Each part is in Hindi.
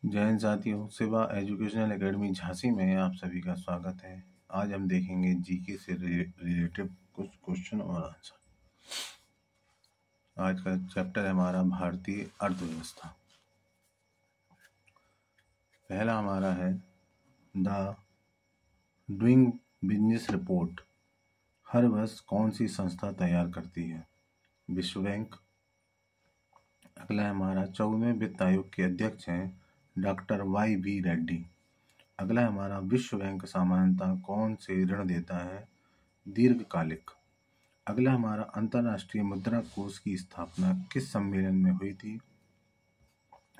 जय हिंद साथियों, शिवा एजुकेशनल एकेडमी झांसी में आप सभी का स्वागत है। आज हम देखेंगे जीके से रिलेटेड कुछ क्वेश्चन और आंसर। आज का चैप्टर है हमारा भारतीय अर्थव्यवस्था। पहला हमारा है द डूइंग बिजनेस रिपोर्ट हर वर्ष कौन सी संस्था तैयार करती है? विश्व बैंक। अगला है हमारा 14वें वित्त आयोग के अध्यक्ष हैं डॉक्टर YV रेड्डी। अगला है हमारा विश्व बैंक सामान्यतः कौन से ऋण देता है? दीर्घकालिक। अगला हमारा अंतर्राष्ट्रीय मुद्रा कोष की स्थापना किस सम्मेलन में हुई थी?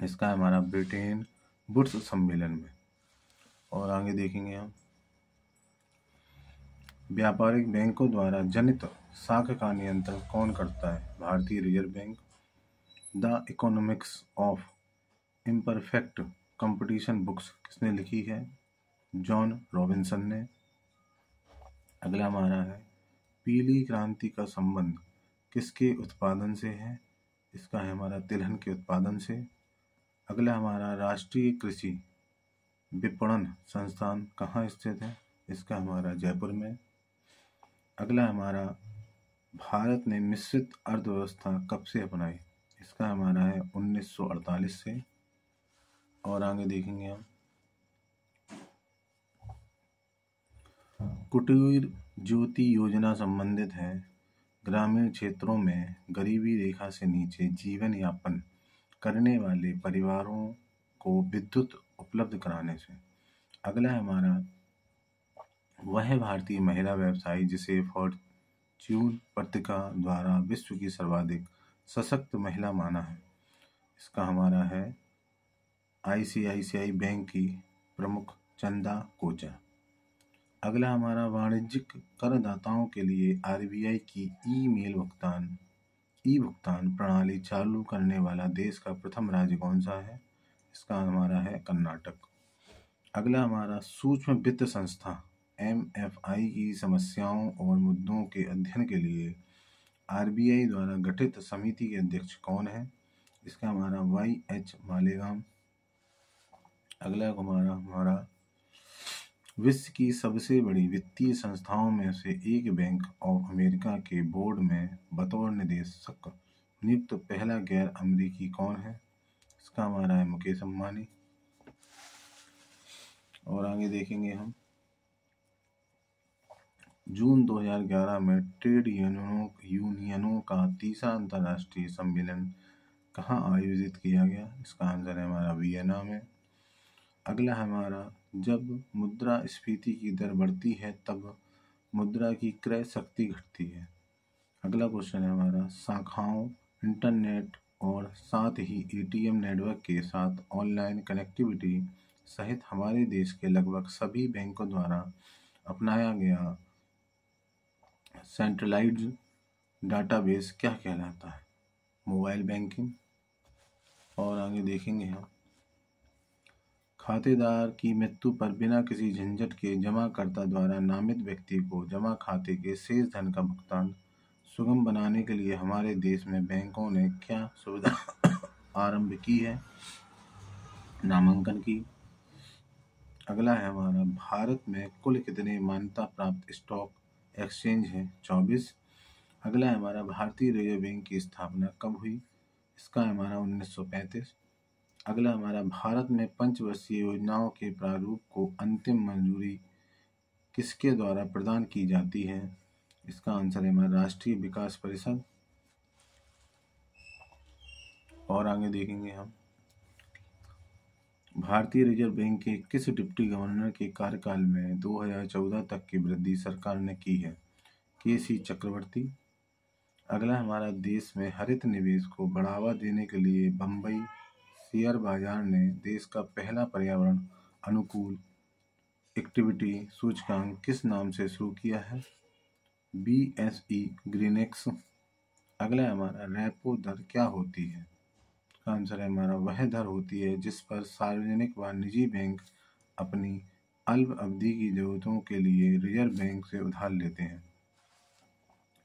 इसका हमारा ब्रिटेन वुड्स सम्मेलन में। और आगे देखेंगे हम व्यापारिक बैंकों द्वारा जनित साख का नियंत्रण कौन करता है? भारतीय reserve bank. The economics of imperfect competition books किसने लिखी है? जॉन रॉबिन्सन ने। अगला हमारा है पीली क्रांति का संबंध किसके उत्पादन से है? इसका है हमारा तिलहन के उत्पादन से। अगला हमारा राष्ट्रीय कृषि विपणन संस्थान कहाँ स्थित है? इसका हमारा जयपुर में। अगला हमारा भारत ने मिश्रित अर्थव्यवस्था कब से अपनाई? इसका हमारा है 1948 से। और आगे देखेंगे हम कुटीर ज्योति योजना संबंधित है ग्रामीण क्षेत्रों में गरीबी रेखा से नीचे जीवन यापन करने वाले परिवारों को विद्युत उपलब्ध कराने से। अगला है हमारा वह भारतीय महिला व्यवसायी जिसे फॉर्च्यून पत्रिका द्वारा विश्व की सर्वाधिक सशक्त महिला माना है। इसका हमारा है ICICI बैंक की प्रमुख चंदा कोचर। अगला हमारा वाणिज्यिक करदाताओं के लिए RBI की ई भुगतान प्रणाली चालू करने वाला देश का प्रथम राज्य कौन सा है? इसका हमारा है कर्नाटक। अगला हमारा सूक्ष्म वित्त संस्था MFI की समस्याओं और मुद्दों के अध्ययन के लिए RBI द्वारा गठित समिति के अध्यक्ष कौन है? इसका हमारा YH मालेगाम। अगला हमारा विश्व की सबसे बड़ी वित्तीय संस्थाओं में से एक बैंक ऑफ अमेरिका के बोर्ड में बतौर निदेशक नियुक्त पहला गैर अमेरिकी कौन है? इसका हमारा है मुकेश अंबानी। और आगे देखेंगे हम जून 2011 में ट्रेड यूनियनों का तीसरा अंतर्राष्ट्रीय सम्मेलन कहाँ आयोजित किया गया? इसका आंसर है हमारा वियना में। अगला हमारा जब मुद्रास्फीति की दर बढ़ती है तब मुद्रा की क्रय शक्ति घटती है। अगला क्वेश्चन है हमारा शाखाओं इंटरनेट और साथ ही ATM नेटवर्क के साथ ऑनलाइन कनेक्टिविटी सहित हमारे देश के लगभग सभी बैंकों द्वारा अपनाया गया सेंट्रलाइज्ड डाटाबेस क्या कहलाता है? Mobile banking. और आगे देखेंगे हम खातेदार की मृत्यु पर बिना किसी झंझट के जमाकर्ता द्वारा नामित व्यक्ति को जमा खाते के शेष धन का भुगतान सुगम बनाने के लिए हमारे देश में बैंकों ने क्या सुविधा आरंभ की है? नामांकन की। अगला है हमारा भारत में कुल कितने मान्यता प्राप्त स्टॉक एक्सचेंज है? 24। अगला है हमारा भारतीय रिजर्व बैंक की स्थापना कब हुई? इसका है हमारा 1935। अगला हमारा भारत में पंचवर्षीय योजनाओं के प्रारूप को अंतिम मंजूरी किसके द्वारा प्रदान की जाती है? इसका आंसर है हमारा राष्ट्रीय विकास परिषद। और आगे देखेंगे हम भारतीय रिजर्व बैंक के किस डिप्टी गवर्नर के कार्यकाल में 2014 तक की वृद्धि सरकार ने की है? KC चक्रवर्ती। अगला हमारा देश में हरित निवेश को बढ़ावा देने के लिए बम्बई शेयर बाजार ने देश का पहला पर्यावरण अनुकूल इक्विटी सूचकांक किस नाम से शुरू किया है? BSE ग्रीनेक्स। अगला हमारा रेपो दर क्या होती है? इसका आंसर है हमारा वह दर होती है जिस पर सार्वजनिक व निजी बैंक अपनी अल्प अवधि की जरूरतों के लिए रिजर्व बैंक से उधार लेते हैं।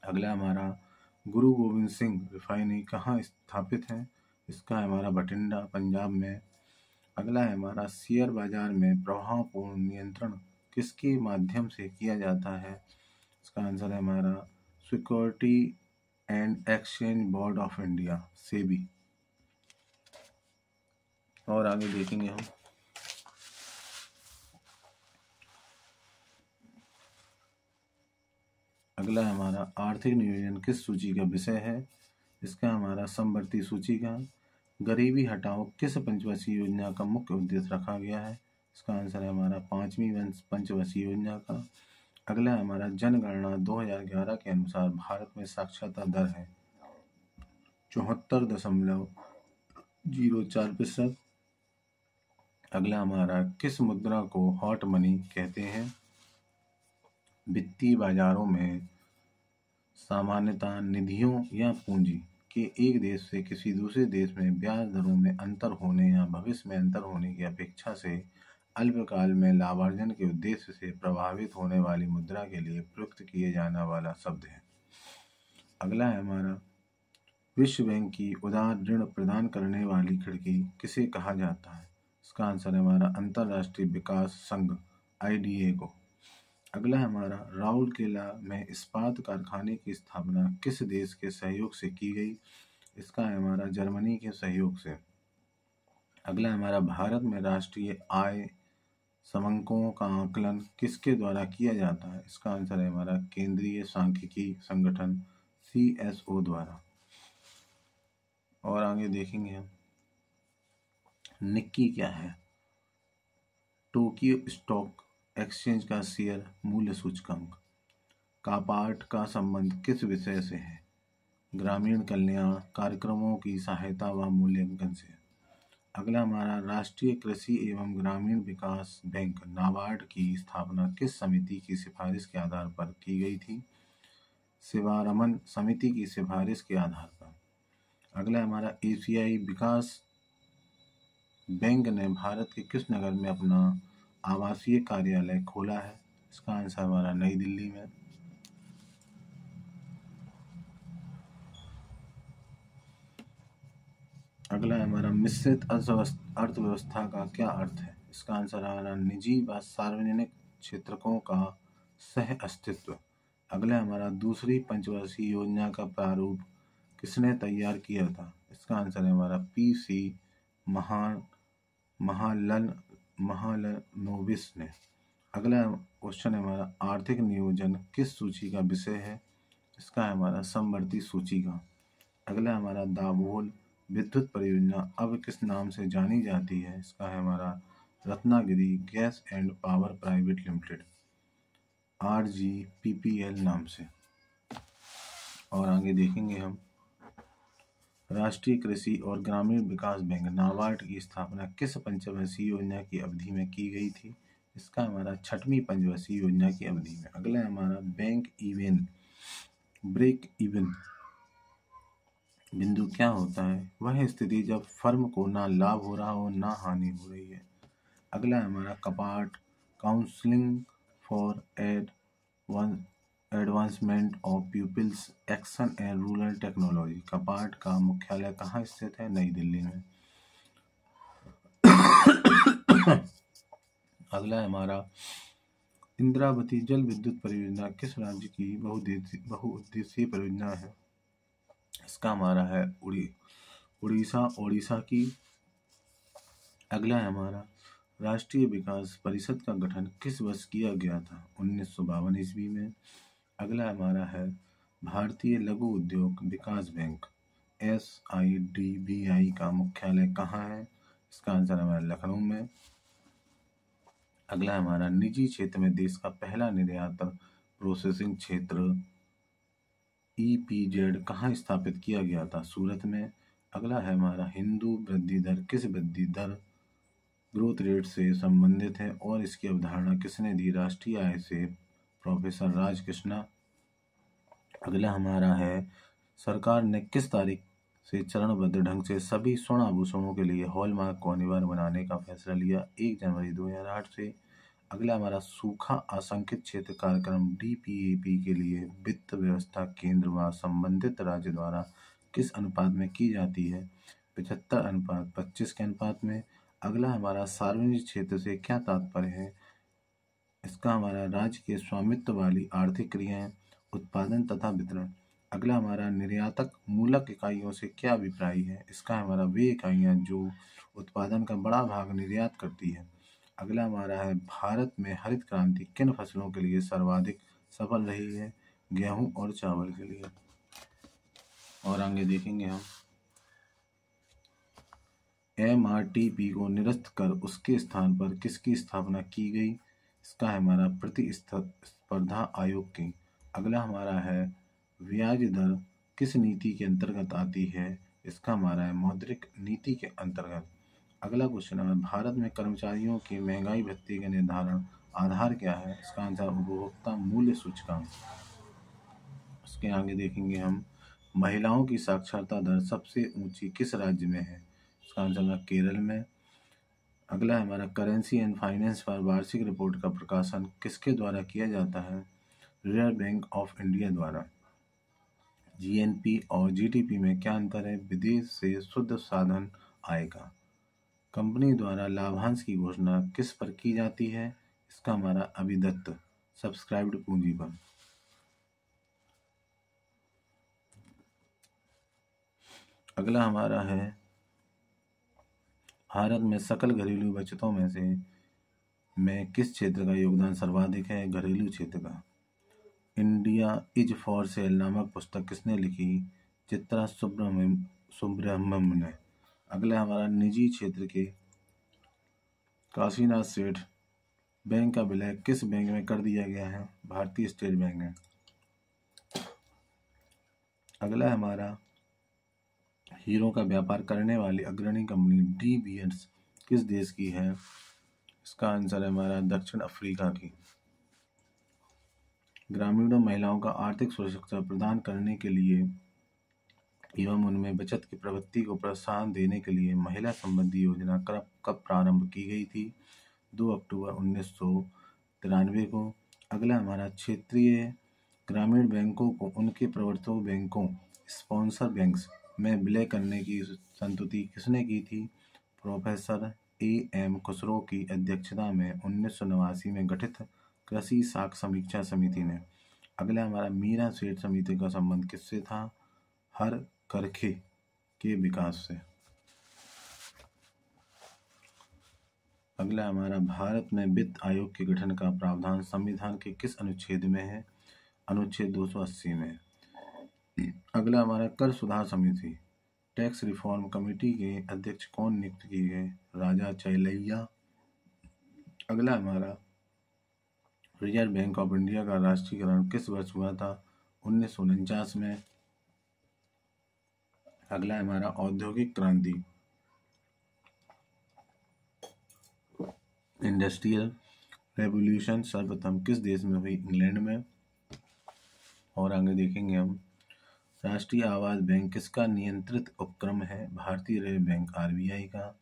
अगला हमारा गुरु गोविंद सिंह रिफाइनरी कहाँ स्थापित है? इसका हमारा बठिंडा पंजाब में। अगला है हमारा शेयर बाजार में प्रभावपूर्ण नियंत्रण किसके माध्यम से किया जाता है? इसका आंसर है हमारा security and exchange board of India, SEBI. और आगे देखेंगे हम अगला हमारा आर्थिक नियोजन किस सूची का विषय है? इसका हमारा समवर्ती सूची का। गरीबी हटाओ किस पंचवर्षीय योजना का मुख्य उद्देश्य रखा गया है? इसका आंसर है हमारा 5वीं पंचवर्षीय योजना का। अगला है हमारा जनगणना 2011 के अनुसार भारत में साक्षरता दर है 74.04%। अगला हमारा किस मुद्रा को हॉट मनी कहते हैं? वित्तीय बाजारों में सामान्यतः निधियों या पूंजी के एक देश से किसी दूसरे देश में ब्याज दरों में अंतर होने या भविष्य में अंतर होने की अपेक्षा से अल्पकाल में लाभार्जन के उद्देश्य से प्रभावित होने वाली मुद्रा के लिए प्रयुक्त किए जाने वाला शब्द है। अगला है हमारा विश्व बैंक की उदार ऋण प्रदान करने वाली खिड़की किसे कहा जाता है? इसका आंसर है हमारा अंतर्राष्ट्रीय विकास संघ, IDA को। अगला है हमारा राउरकेला में इस्पात कारखाने की स्थापना किस देश के सहयोग से की गई? इसका है हमारा जर्मनी के सहयोग से। अगला है हमारा भारत में राष्ट्रीय आय समंकों का आकलन किसके द्वारा किया जाता है? इसका आंसर है हमारा केंद्रीय सांख्यिकी संगठन CSO द्वारा। और आगे देखेंगे हम निक्की क्या है? टोक्यो स्टॉक एक्सचेंज का शेयर मूल्य सूचकांक। कापार्ट का संबंध किस विषय से है? ग्रामीण कल्याण कार्यक्रमों की सहायता व मूल्यांकन से। अगला हमारा राष्ट्रीय कृषि एवं ग्रामीण विकास बैंक नाबार्ड की स्थापना किस समिति की सिफारिश के आधार पर की गई थी? शिवारमन समिति की सिफारिश के आधार पर। अगला हमारा एशियाई विकास बैंक ने भारत के किस नगर में अपना आवासीय कार्यालय खोला है? इसका आंसर हमारा नई दिल्ली में। अगला है हमारा मिश्रित अर्थव्यवस्था का क्या अर्थ है? इसका आंसर हमारा निजी व सार्वजनिक क्षेत्रकों का सह अस्तित्व। अगला है हमारा दूसरी पंचवर्षीय योजना का प्रारूप किसने तैयार किया था? इसका आंसर है हमारा PC महालनोबिस ने। अगला क्वेश्चन है हमारा आर्थिक नियोजन किस सूची का विषय है? इसका है हमारा समवर्ती सूची का। अगला हमारा दाभोल विद्युत परियोजना अब किस नाम से जानी जाती है? इसका है हमारा Ratnagiri gas and power private limited, RGPPL नाम से। और आगे देखेंगे हम राष्ट्रीय कृषि और ग्रामीण विकास बैंक नाबार्ड की स्थापना किस पंचवर्षीय योजना की अवधि में की गई थी? इसका हमारा 6वीं पंचवर्षीय योजना की अवधि में। अगला है हमारा बैंक इवन ब्रेक इवन बिंदु क्या होता है? वह स्थिति जब फर्म को ना लाभ हो रहा हो ना हानि हो रही है। अगला है हमारा CAPART counselling for advancement of people's action and rural technology. CAPART का मुख्यालय कहाँ स्थित है? नई दिल्ली में। अगला है हमारा इंद्रावती जल विद्युत परियोजना किस राज्य की बहुउद्देशीय परियोजना है? इसका हमारा है उड़ीसा की। अगला है हमारा राष्ट्रीय विकास परिषद का गठन किस वर्ष किया गया था? 1952 ईस्वी में। अगला हमारा है भारतीय लघु उद्योग विकास बैंक SIDBI का मुख्यालय कहाँ है? इसका आंसर हमारा लखनऊ में। अगला हमारा निजी क्षेत्र में देश का पहला निर्यात प्रोसेसिंग क्षेत्र EPZ कहाँ स्थापित किया गया था? सूरत में। अगला है हमारा हिंदू वृद्धि दर किस वृद्धि दर ग्रोथ रेट से संबंधित है और इसकी अवधारणा किसने दी? राष्ट्रीय आय से प्रोफेसर राजकृष्णा। अगला हमारा है सरकार ने किस तारीख से चरणबद्ध ढंग से सभी स्वर्ण आभूषणों के लिए हॉलमार्क को अनिवार्य बनाने का फैसला लिया? 1 जनवरी 2008 से। अगला हमारा सूखा आशंकित क्षेत्र कार्यक्रम DPAP के लिए वित्त व्यवस्था केंद्र व संबंधित राज्य द्वारा किस अनुपात में की जाती है? 75:25 के अनुपात में। अगला हमारा सार्वजनिक क्षेत्र से क्या तात्पर्य है? इसका हमारा राज्य के स्वामित्व वाली आर्थिक क्रियाएं, उत्पादन तथा वितरण। अगला हमारा निर्यातक मूलक इकाइयों से क्या अभिप्राय है? इसका हमारा वे इकाइयां जो उत्पादन का बड़ा भाग निर्यात करती है। अगला हमारा है भारत में हरित क्रांति किन फसलों के लिए सर्वाधिक सफल रही है? गेहूं और चावल के लिए। और आगे देखेंगे हम MRTP को निरस्त कर उसके स्थान पर किसकी स्थापना की गई? इसका है हमारा प्रतिस्पर्धा आयोग की। अगला हमारा है ब्याज दर किस नीति के अंतर्गत आती है? इसका हमारा है मौद्रिक नीति के अंतर्गत। अगला क्वेश्चन है भारत में कर्मचारियों की महंगाई भत्ते के निर्धारण आधार क्या है? इसका आंसर उपभोक्ता मूल्य सूचकांक। उसके आगे देखेंगे हम महिलाओं की साक्षरता दर सबसे ऊंची किस राज्य में है? इसका आंसर है केरल में। अगला है हमारा करेंसी एंड फाइनेंस पर वार्षिक रिपोर्ट का प्रकाशन किसके द्वारा किया जाता है? रिजर्व बैंक ऑफ इंडिया द्वारा। GNP और GDP में क्या अंतर है? विदेश से शुद्ध साधन आय का। कंपनी द्वारा लाभांश की घोषणा किस पर की जाती है? इसका हमारा अभिदत्त सब्सक्राइब्ड पूंजी पर। अगला हमारा है भारत में सकल घरेलू बचतों में किस क्षेत्र का योगदान सर्वाधिक है? घरेलू क्षेत्र का। इंडिया इज फॉर सेल नामक पुस्तक किसने लिखी? चित्रा सुब्रह्मण्यम ने। अगला हमारा निजी क्षेत्र के काशीनाथ सेठ बैंक का विलय किस बैंक में कर दिया गया है? भारतीय स्टेट बैंक में। अगला हमारा हीरो का व्यापार करने वाली अग्रणी कंपनी डी बियर्स किस देश की है? इसका आंसर है हमारा दक्षिण अफ्रीका की। ग्रामीणों महिलाओं का आर्थिक सुरक्षा प्रदान करने के लिए एवं उनमें बचत की प्रवृत्ति को प्रोत्साहन देने के लिए महिला संबंधी योजना कब प्रारंभ की गई थी? 2 अक्टूबर 1993 को। अगला हमारा क्षेत्रीय ग्रामीण बैंकों को उनके प्रवर्तक बैंकों स्पॉन्सर बैंक्स में विलय करने की संस्तुति किसने की थी? प्रोफेसर AM खुसरो की अध्यक्षता में 1989 में गठित कृषि साख समीक्षा समिति ने। अगला हमारा मीरा सेठ समिति का संबंध किससे था? हर करखे के विकास से। अगला हमारा भारत में वित्त आयोग के गठन का प्रावधान संविधान के किस अनुच्छेद में है? अनुच्छेद 280 में। अगला हमारा कर सुधार समिति टैक्स रिफॉर्म कमेटी के अध्यक्ष कौन नियुक्त किए गए? राजा चैलैया। अगला हमारा रिजर्व बैंक ऑफ इंडिया का राष्ट्रीयकरण किस वर्ष हुआ था? 1949 में। अगला हमारा औद्योगिक क्रांति इंडस्ट्रियल रेवोल्यूशन सर्वप्रथम किस देश में हुई? इंग्लैंड में। और आगे देखेंगे हम राष्ट्रीय आवास बैंक किसका नियंत्रित उपक्रम है? भारतीय रिजर्व बैंक RBI का।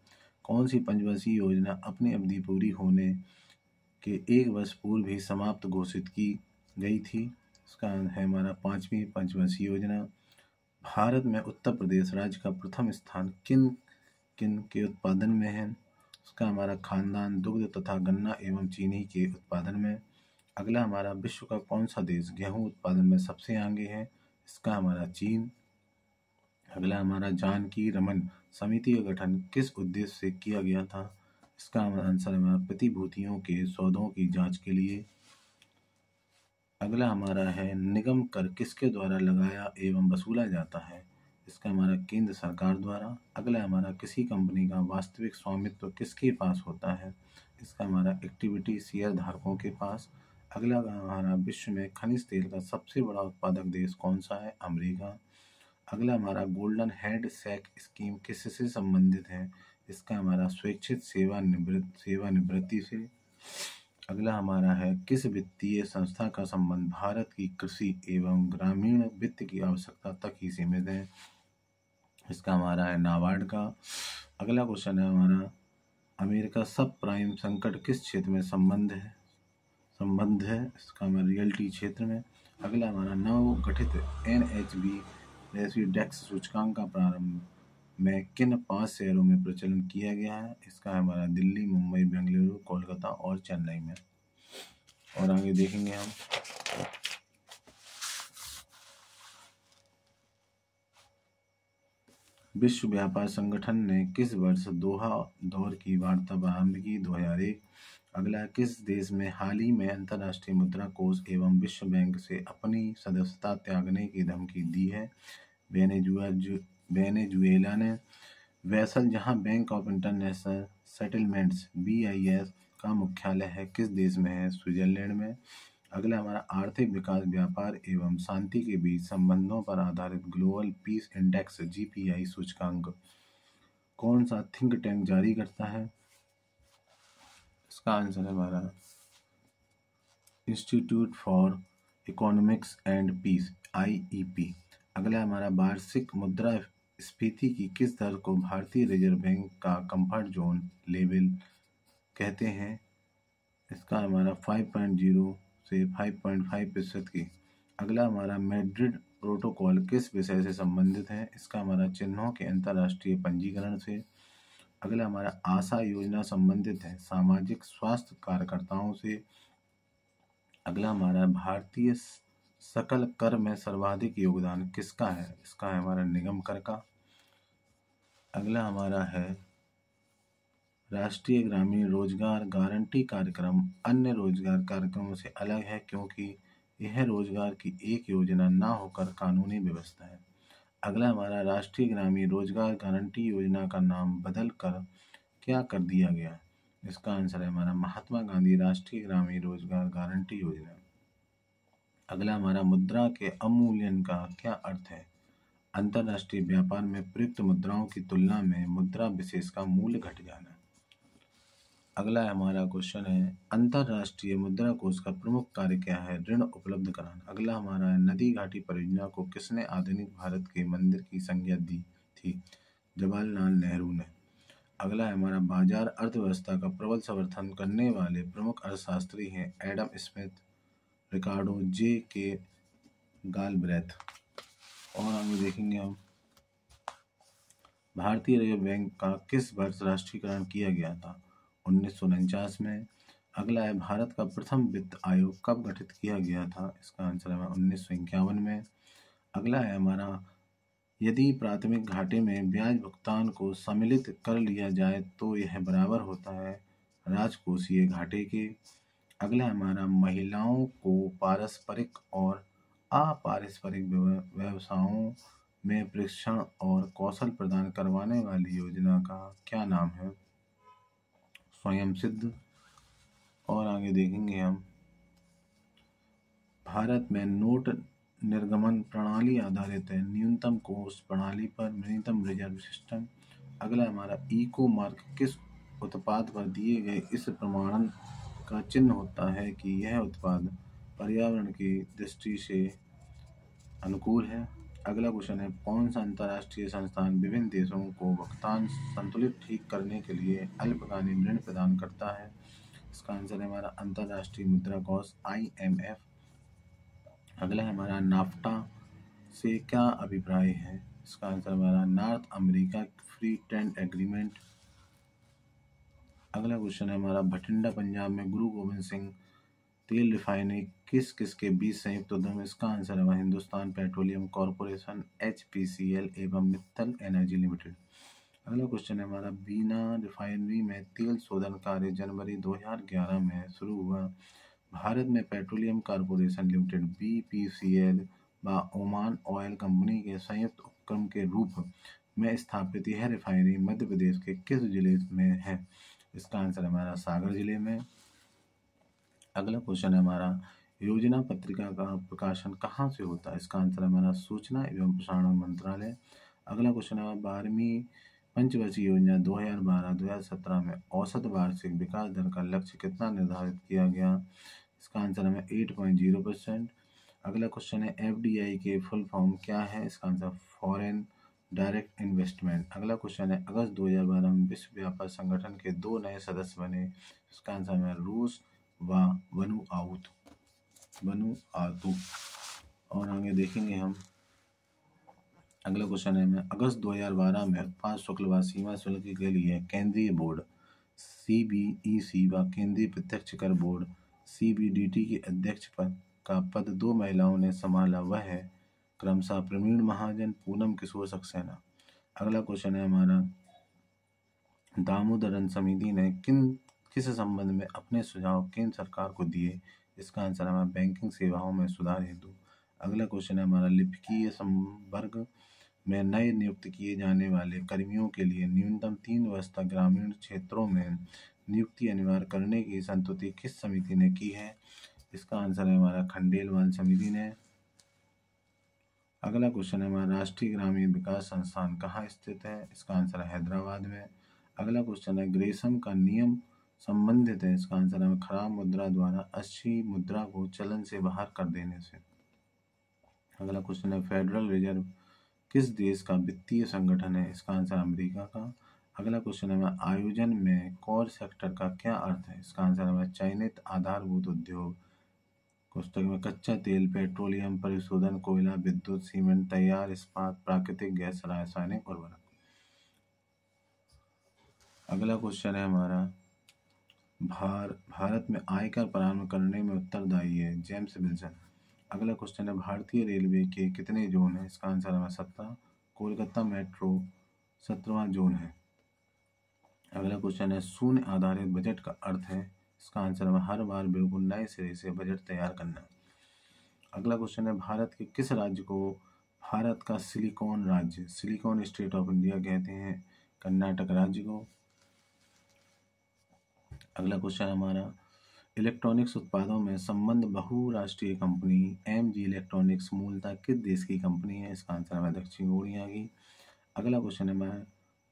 कौन सी पंचवर्षीय योजना अपनी अवधि पूरी होने के 1 वर्ष पूर्व ही समाप्त घोषित की गई थी? इसका है हमारा 5वीं पंचवर्षीय योजना। भारत में उत्तर प्रदेश राज्य का प्रथम स्थान किन किन के उत्पादन में है? इसका हमारा खानदान दुग्ध तथा गन्ना एवं चीनी के उत्पादन में। अगला हमारा विश्व का कौन सा देश गेहूं उत्पादन में सबसे आगे है? इसका हमारा चीन। अगला हमारा जानकी रमन समिति का गठन किस उद्देश्य से किया गया था? इसका आंसर हमारा प्रतिभूतियों के सौदों की जांच के लिए। अगला हमारा है निगम कर किसके द्वारा लगाया एवं वसूला जाता है? इसका हमारा केंद्र सरकार द्वारा। अगला हमारा किसी कंपनी का वास्तविक स्वामित्व किसके पास होता है? इसका हमारा इक्विटी शेयर धारकों के पास। अगला हमारा विश्व में खनिज तेल का सबसे बड़ा उत्पादक देश कौन सा है? अमेरिका। अगला हमारा गोल्डन हेड सैक स्कीम किससे संबंधित है? इसका हमारा स्वैच्छिक सेवानिवृत्ति से। अगला हमारा है किस वित्तीय संस्था का संबंध भारत की कृषि एवं ग्रामीण वित्त की आवश्यकता तक ही सीमित है? इसका हमारा है नाबार्ड का। अगला क्वेश्चन है हमारा अमेरिका सब प्राइम संकट किस क्षेत्र में संबंध है? इसका हमारा रियल्टी क्षेत्र में। अगला हमारा नव गठित NHB डेक्स सूचकांक का प्रारंभ में किन 5 शहरों में प्रचलन किया गया है? इसका है हमारा दिल्ली, मुंबई, बेंगलुरु, कोलकाता और चेन्नई में। और आगे देखेंगे हम विश्व व्यापार संगठन ने किस वर्ष दोहा दौर की वार्ता प्रारंभ की? 2001। अगला, किस देश में हाल ही में अंतर्राष्ट्रीय मुद्रा कोष एवं विश्व बैंक से अपनी सदस्यता त्यागने की धमकी दी है? वेनेजुएला ने। वैसल, जहां bank of international settlements (BIS) का मुख्यालय है, किस देश में है? स्विट्जरलैंड में। अगला हमारा आर्थिक विकास, व्यापार एवं शांति के बीच संबंधों पर आधारित ग्लोबल पीस इंडेक्स (GPI) सूचकांक कौन सा थिंक टैंक जारी करता है? इसका आंसर है हमारा institute for economics and peace (IEP). अगला हमारा वार्षिक मुद्रा स्फीति की किस दर को भारतीय रिजर्व बैंक का कंफर्ट जोन लेवल कहते हैं? इसका हमारा 5.0 से 5.5% की। अगला हमारा मैड्रिड प्रोटोकॉल किस विषय से संबंधित है? इसका हमारा चिन्हों के अंतर्राष्ट्रीय पंजीकरण से। अगला हमारा आशा योजना संबंधित है सामाजिक स्वास्थ्य कार्यकर्ताओं से। अगला हमारा भारतीय सकल कर में सर्वाधिक योगदान किसका है? इसका है हमारा निगम कर का। अगला हमारा है राष्ट्रीय ग्रामीण रोजगार गारंटी कार्यक्रम अन्य रोजगार कार्यक्रमों से अलग है क्योंकि यह रोजगार की एक योजना न होकर कानूनी व्यवस्था है। अगला हमारा राष्ट्रीय ग्रामीण रोजगार गारंटी योजना का नाम बदल कर क्या कर दिया गया? इसका आंसर है हमारा महात्मा गांधी राष्ट्रीय ग्रामीण रोजगार गारंटी योजना। अगला हमारा मुद्रा के अवमूल्यन का क्या अर्थ है? अंतर्राष्ट्रीय व्यापार में प्रयुक्त मुद्राओं की तुलना में मुद्रा विशेष का मूल्य घट जाना। अगला हमारा क्वेश्चन है अंतर्राष्ट्रीय मुद्रा कोष का प्रमुख कार्य क्या है? ऋण उपलब्ध कराना। अगला हमारा है नदी घाटी परियोजना को किसने आधुनिक भारत के मंदिर की संज्ञा दी थी? जवाहरलाल नेहरू ने। अगला है हमारा बाजार अर्थव्यवस्था का प्रबल समर्थन करने वाले प्रमुख अर्थशास्त्री हैं एडम स्मिथ, रिकार्डो, J.K. गालब्रेथ। और आगे देखेंगे हम भारतीय रिजर्व बैंक का किस वर्ष राष्ट्रीयकरण किया गया था? 1949 में। अगला है भारत का प्रथम वित्त आयोग कब गठित किया गया था? इसका आंसर है 1951 में। अगला है हमारा यदि प्राथमिक घाटे में ब्याज भुगतान को सम्मिलित कर लिया जाए तो यह बराबर होता है राजकोषीय घाटे के। अगला हमारा महिलाओं को पारस्परिक और अपारस्परिक व्यवसायों में प्रशिक्षण और कौशल प्रदान करवाने वाली योजना का क्या नाम है? स्वयं सिद्ध। और आगे देखेंगे हम भारत में नोट निर्गमन प्रणाली आधारित है न्यूनतम कोष प्रणाली पर न्यूनतम रिजर्व सिस्टम। अगला हमारा इको मार्क किस उत्पाद पर दिए गए इस प्रमाणन का चिन्ह होता है कि यह उत्पाद पर्यावरण की दृष्टि से अनुकूल है। अगला क्वेश्चन है कौन सा अंतर्राष्ट्रीय संस्थान विभिन्न देशों को भुगतान संतुलित ठीक करने के लिए अल्पकालीन ऋण प्रदान करता है? इसका आंसर है हमारा अंतर्राष्ट्रीय मुद्रा कोष IMF। अगला है हमारा नाफ्टा से क्या अभिप्राय है? इसका आंसर हमारा north America free trade agreement. अगला क्वेश्चन है हमारा भटिंडा पंजाब में गुरु गोविंद सिंह तेल रिफाइनरी किस किस के बीच संयुक्त उद्यम? इसका आंसर है हिंदुस्तान पेट्रोलियम कॉर्पोरेशन HPCL एवं मित्तल एनर्जी लिमिटेड। अगला क्वेश्चन है हमारा बीना रिफाइनरी में तेल शोधन कार्य जनवरी 2011 में शुरू हुआ। भारत में पेट्रोलियम कॉर्पोरेशन लिमिटेड BPCL व ओमान ऑयल कंपनी के संयुक्त उपक्रम के रूप में स्थापित यह रिफाइनरी मध्य प्रदेश के किस जिले में है? इसका आंसर हमारा सागर जिले में। अगला क्वेश्चन है हमारा योजना पत्रिका का प्रकाशन कहाँ से होता है? इसका आंसर हमारा सूचना एवं प्रसारण मंत्रालय। अगला क्वेश्चन है 12वीं पंचवर्षीय योजना 2012-2017 में औसत वार्षिक विकास दर का लक्ष्य कितना निर्धारित किया गया? इसका आंसर हमें 8.0%। अगला क्वेश्चन है FDI के फुल फॉर्म क्या है? इसका आंसर फॉरेन डायरेक्ट इन्वेस्टमेंट। अगला क्वेश्चन है अगस्त 2012 में विश्व व्यापार संगठन के 2 नए सदस्य बने। इसका आंसर है रूस व वनुआतु। और आगे देखेंगे हम अगला क्वेश्चन है मैं अगस्त 2012 में उत्पाद शुल्क व सीमा शुल्क के लिए केंद्रीय बोर्ड सीबीईसी व केंद्रीय प्रत्यक्ष कर बोर्ड सीबीडीटी के अध्यक्ष पद का पद दो महिलाओं ने संभाला। वह है क्रमशः प्रवीण महाजन, पूनम किशोर सक्सेना। अगला क्वेश्चन है हमारा दामोदरन समिति ने किस संबंध में अपने सुझाव केंद्र सरकार को दिए? इसका आंसर है हमारा बैंकिंग सेवाओं में सुधार हेतु। अगला क्वेश्चन है हमारा लिपिकीय संवर्ग में नए नियुक्त किए जाने वाले कर्मियों के लिए न्यूनतम 3 वर्ष तक ग्रामीण क्षेत्रों में नियुक्ति अनिवार्य करने की संस्तुति किस समिति ने की है? इसका आंसर है हमारा खंडेलवाल समिति ने। अगला क्वेश्चन है हमारा राष्ट्रीय ग्रामीण विकास संस्थान कहाँ स्थित है? इसका आंसर है हैदराबाद में। अगला क्वेश्चन है ग्रेसम का नियम संबंधित है। इसका आंसर है खराब मुद्रा द्वारा अच्छी मुद्रा को चलन से बाहर कर देने से। अगला क्वेश्चन है फेडरल रिजर्व किस देश का वित्तीय संगठन है? इसका आंसर अमेरिका का। अगला क्वेश्चन है आयोजन में कोर सेक्टर का क्या अर्थ है? इसका आंसर है चयनित आधारभूत उद्योग। कोष्टक में कच्चा तेल, पेट्रोलियम, परिशोधन, कोयला, विद्युत, सीमेंट, तैयार इस्पात, प्राकृतिक गैस, रासायनिक उर्वरक। अगला क्वेश्चन है हमारा भारत में आयकर प्रारंभ करने में उत्तरदायी है जेम्स विल्सन। अगला क्वेश्चन है भारतीय रेलवे के कितने जोन है? इसका आंसर है 17। कोलकाता मेट्रो 17वां जोन है। अगला क्वेश्चन है शून्य आधारित बजट का अर्थ है? इसका आंसर है हर बार बिल्कुल नए सिरे से बजट तैयार करना। अगला क्वेश्चन है भारत के किस राज्य को भारत का सिलिकॉन राज्य, सिलिकॉन स्टेट ऑफ इंडिया कहते हैं? कर्नाटक राज्य को। अगला क्वेश्चन हमारा इलेक्ट्रॉनिक्स उत्पादों में संबंध बहुराष्ट्रीय कंपनी एमजी इलेक्ट्रॉनिक्स मूलतः किस देश की कंपनी है? इसका आंसर है दक्षिण कोरिया की। अगला क्वेश्चन है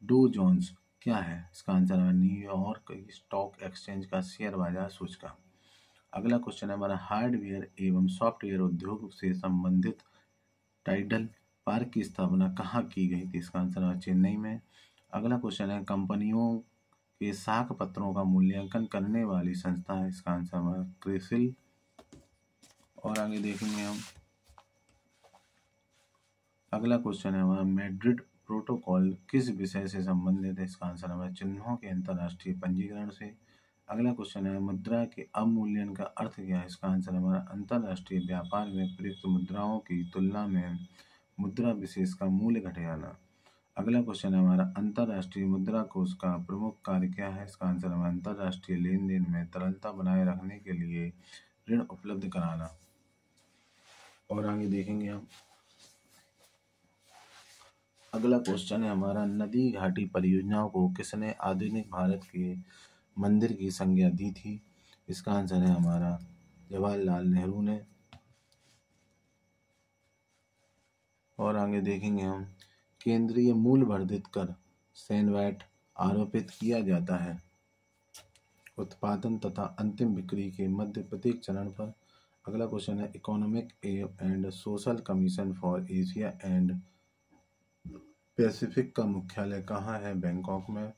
डो जोन्स क्या है? इसका आंसर है न्यूयॉर्क स्टॉक एक्सचेंज का शेयर बाजार सूचकांक। अगला क्वेश्चन है हमारा हार्डवेयर एवं सॉफ्टवेयर उद्योग से संबंधित टाइडल पार्क की स्थापना कहाँ की गई थी? इसका आंसर है चेन्नई में। अगला क्वेश्चन है कंपनियों के साख पत्रों का मूल्यांकन करने वाली संस्था है? इसका आंसर है क्रिसिल। और आगे देखेंगे हम अगला क्वेश्चन है हमारा मैड्रिड प्रोटोकॉल किस विषय से संबंधित है? इसका आंसर है चिन्हों के अंतर्राष्ट्रीय पंजीकरण से। अगला क्वेश्चन है मुद्रा के अवमूल्यन का अर्थ क्या है? इसका आंसर है हमारा अंतर्राष्ट्रीय व्यापार में प्रयुक्त मुद्राओं की तुलना में मुद्रा विशेष का मूल्य घट जाना। अगला क्वेश्चन है हमारा अंतर्राष्ट्रीय मुद्रा कोष का प्रमुख कार्य क्या है? इसका आंसर है अंतर्राष्ट्रीय लेन देन में तरलता बनाए रखने के लिए ऋण उपलब्ध कराना। और आगे देखेंगे हम अगला क्वेश्चन है हमारा नदी घाटी परियोजनाओं को किसने आधुनिक भारत के मंदिर की संज्ञा दी थी? इसका आंसर है हमारा जवाहरलाल नेहरू ने। और आगे देखेंगे हम केंद्रीय मूल्य वर्धित कर सेनवैट आरोपित किया जाता है उत्पादन तथा अंतिम बिक्री के मध्य प्रत्येक चरण पर। अगला क्वेश्चन है economic and social commission for Asia and Pacific का मुख्यालय कहाँ है? बैंकॉक में।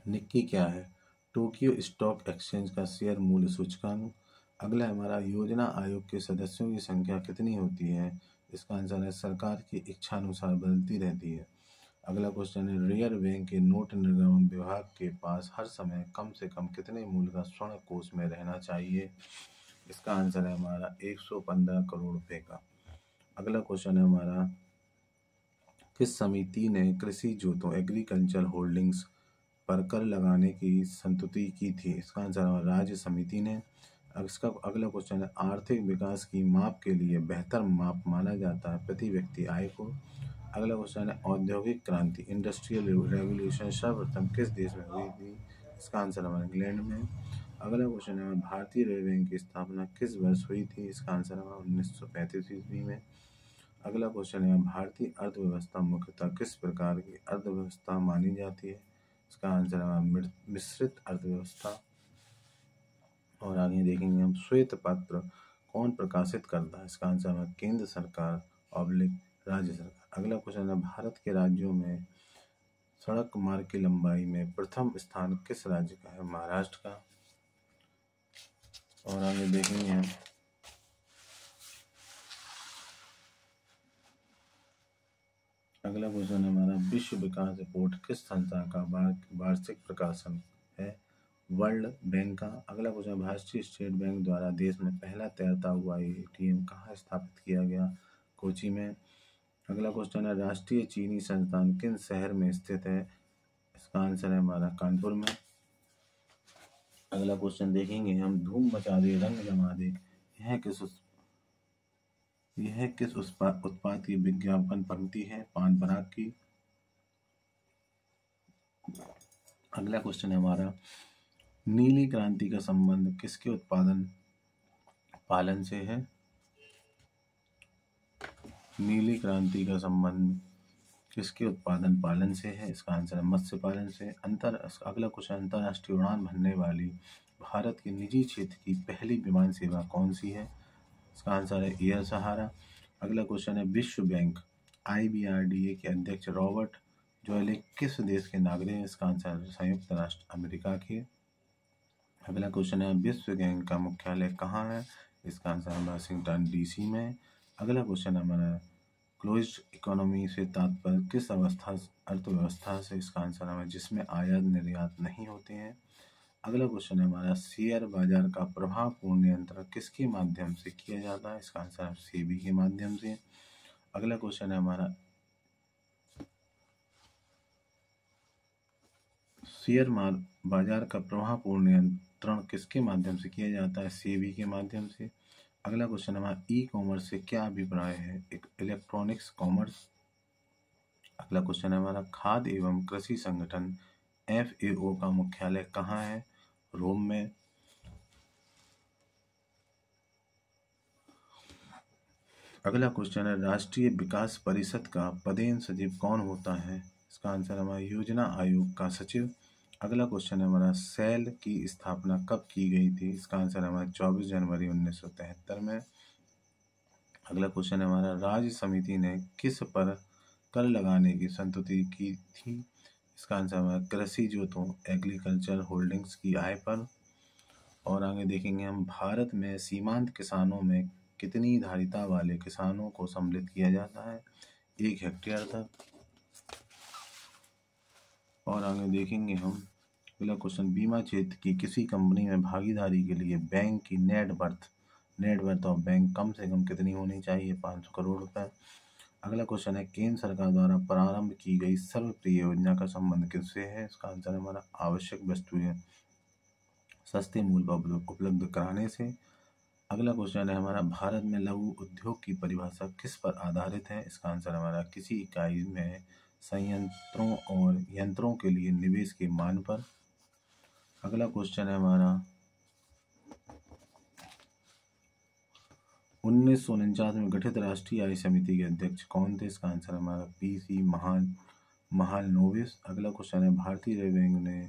निक्की क्या है? टोक्यो स्टॉक एक्सचेंज का शेयर मूल्य सूचकांक। अगला हमारा योजना आयोग के सदस्यों की संख्या कितनी होती है? इसका आंसर है सरकार की इच्छा अनुसार बदलती रहती है। अगला क्वेश्चन है रिजर्व बैंक के नोट निर्गमन विभाग के पास हर समय कम से कम कितने मूल्य का स्वर्ण कोष में रहना चाहिए? इसका आंसर है हमारा 115 करोड़ रुपए का। अगला क्वेश्चन है हमारा किस समिति ने कृषि जोतों एग्रीकल्चर होल्डिंग्स पर कर लगाने की संस्तुति की थी? इसका आंसर है राज्य समिति ने। इसका अगला क्वेश्चन है आर्थिक विकास की माप के लिए बेहतर माप माना जाता है प्रति व्यक्ति आय को। अगला क्वेश्चन है औद्योगिक क्रांति इंडस्ट्रियल रेवोल्यूशन सर्वप्रथम किस देश में हुई थी? इसका आंसर है इंग्लैंड में। अगला क्वेश्चन है भारतीय रेल बैंक की स्थापना किस वर्ष हुई थी? इसका आंसर है 1935 ईस्वी में। अगला क्वेश्चन है भारतीय अर्थव्यवस्था मुख्यतः किस प्रकार की अर्थव्यवस्था मानी जाती है? इसका आंसर है मिश्रित अर्थव्यवस्था। और आगे देखेंगे हम श्वेत पत्र कौन प्रकाशित करता है? इसका आंसर है केंद्र सरकार ऑब्लिक राज्य सरकार। अगला क्वेश्चन है भारत के राज्यों में सड़क मार्ग की लंबाई में प्रथम स्थान किस राज्य का है? महाराष्ट्र का। और आगे देखेंगे हम अगला क्वेश्चन है हमारा, विश्व विकास रिपोर्ट किस संस्था का वार्षिक प्रकाशन है? वर्ल्ड बैंक का। अगला क्वेश्चन, भारतीय स्टेट बैंक द्वारा देश में पहला तैरता हुआ एटीएम कहाँ स्थापित किया गया? कोची में। अगला क्वेश्चन है, राष्ट्रीय चीनी संस्थान किन शहर में स्थित है? इसका आंसर है हमारा कानपुर में। अगला क्वेश्चन देखेंगे हम, धूम मचा दे रंग जमा दे, यह किस उत्पाद की विज्ञापन पंक्ति है? पान पराग की। अगला क्वेश्चन है हमारा, नीली क्रांति का संबंध किसके उत्पादन पालन से है? नीली क्रांति का संबंध किसके उत्पादन पालन से है? इसका आंसर है मत्स्य पालन से। अगला क्वेश्चन, अंतरराष्ट्रीय उड़ान भरने वाली भारत के निजी क्षेत्र की पहली विमान सेवा कौन सी है? इसका आंसर है एयर सहारा। अगला क्वेश्चन है, विश्व बैंक IBRDA के अध्यक्ष रॉबर्ट जोएलिक किस देश के नागरिक हैं? इसका आंसर है संयुक्त राष्ट्र अमेरिका के। अगला क्वेश्चन है, विश्व बैंक का मुख्यालय कहाँ है? इसका आंसर है वाशिंगटन DC में। अगला क्वेश्चन हमारा, क्लोज्ड इकोनॉमी से तात्पर्य किस अर्थव्यवस्था से? इसका आंसर है जिसमें आयात निर्यात नहीं होते हैं। अगला क्वेश्चन है हमारा, शेयर बाजार का प्रभावपूर्ण नियंत्रण किसके माध्यम से किया जाता है? इसका आंसर है सेबी के माध्यम से। अगला क्वेश्चन है हमारा, शेयर बाजार का प्रभावपूर्ण नियंत्रण किसके माध्यम से किया जाता है? सेबी के माध्यम से। अगला क्वेश्चन हमारा, ई-कॉमर्स से क्या अभिप्राय है? Electronics commerce. अगला क्वेश्चन है हमारा, खाद्य एवं कृषि संगठन FAO का मुख्यालय कहाँ है? रोम में। अगला क्वेश्चन है, राष्ट्रीय विकास परिषद का पदेन सचिव कौन होता है? इसका आंसर हमारा योजना आयोग का सचिव। अगला क्वेश्चन है हमारा, सेल की स्थापना कब की गई थी? इसका आंसर हमारा 24 जनवरी 1973 में। अगला क्वेश्चन है हमारा, राज्य समिति ने किस पर कर लगाने की संस्तुति की थी? इसका आंसर हमारा कृषि जोतों एग्रीकल्चर होल्डिंग्स की आय पर। और आगे देखेंगे हम, भारत में सीमांत किसानों में कितनी धारिता वाले किसानों को सम्मिलित किया जाता है? 1 हेक्टेयर तक। और आगे देखेंगे हम, अगला क्वेश्चन, बीमा क्षेत्र की किसी कंपनी में भागीदारी के लिए बैंक की नेट वर्थ ऑफ बैंक कम से कम कितनी होनी चाहिए? 500 करोड़ रुपए। अगला क्वेश्चन है, केंद्र सरकार द्वारा प्रारंभ की गई सर्वप्रिय योजना का संबंध किससे है? इसका आंसर हमारा आवश्यक वस्तुएं सस्ते मूल्य पर उपलब्ध कराने से। अगला क्वेश्चन है हमारा, भारत में लघु उद्योग की परिभाषा किस पर आधारित है? इसका आंसर हमारा किसी इकाई में संयंत्रों और यंत्रों के लिए निवेश के मान पर। अगला क्वेश्चन है हमारा, 1949 में गठित राष्ट्रीय आय समिति के अध्यक्ष कौन थे? इसका आंसर हमारा PC महालनोबिस। अगला क्वेश्चन है, भारतीय रिजर्व बैंक ने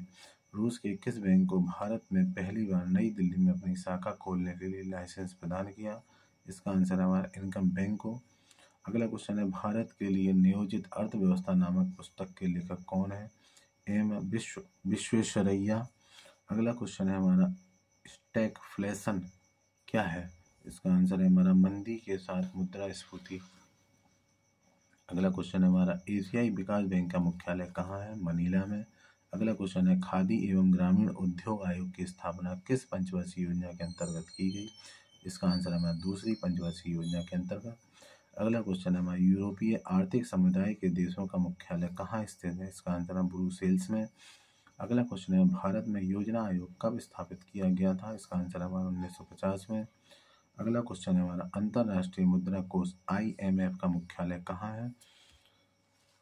रूस के किस बैंक को भारत में पहली बार नई दिल्ली में अपनी शाखा खोलने के लिए लाइसेंस प्रदान किया? इसका आंसर हमारा इनकम बैंक को। अगला क्वेश्चन है, भारत के लिए नियोजित अर्थव्यवस्था नामक पुस्तक के लेखक कौन है? M विश्वेश्वरैया। अगला क्वेश्चन है हमारा, स्टैगफ्लेशन क्या है? इसका आंसर है हमारा मंदी के साथ मुद्रास्फीति। अगला क्वेश्चन है हमारा, एशियाई विकास बैंक का मुख्यालय कहाँ है? मनीला में। अगला क्वेश्चन है, खादी एवं ग्रामीण उद्योग आयोग की स्थापना किस पंचवर्षीय योजना के अंतर्गत की गई? इसका आंसर है हमारा दूसरी पंचवर्षीय योजना के अंतर्गत। अगला क्वेश्चन है हमारा, यूरोपीय आर्थिक समुदाय के देशों का मुख्यालय कहाँ स्थित है? इसका आंसर है ब्रुसेल्स में। अगला क्वेश्चन है, भारत में योजना आयोग कब स्थापित किया गया था? इसका आंसर है हमारा 1950 में। अगला क्वेश्चन है हमारा, अंतरराष्ट्रीय मुद्रा कोष IMF का मुख्यालय कहाँ है?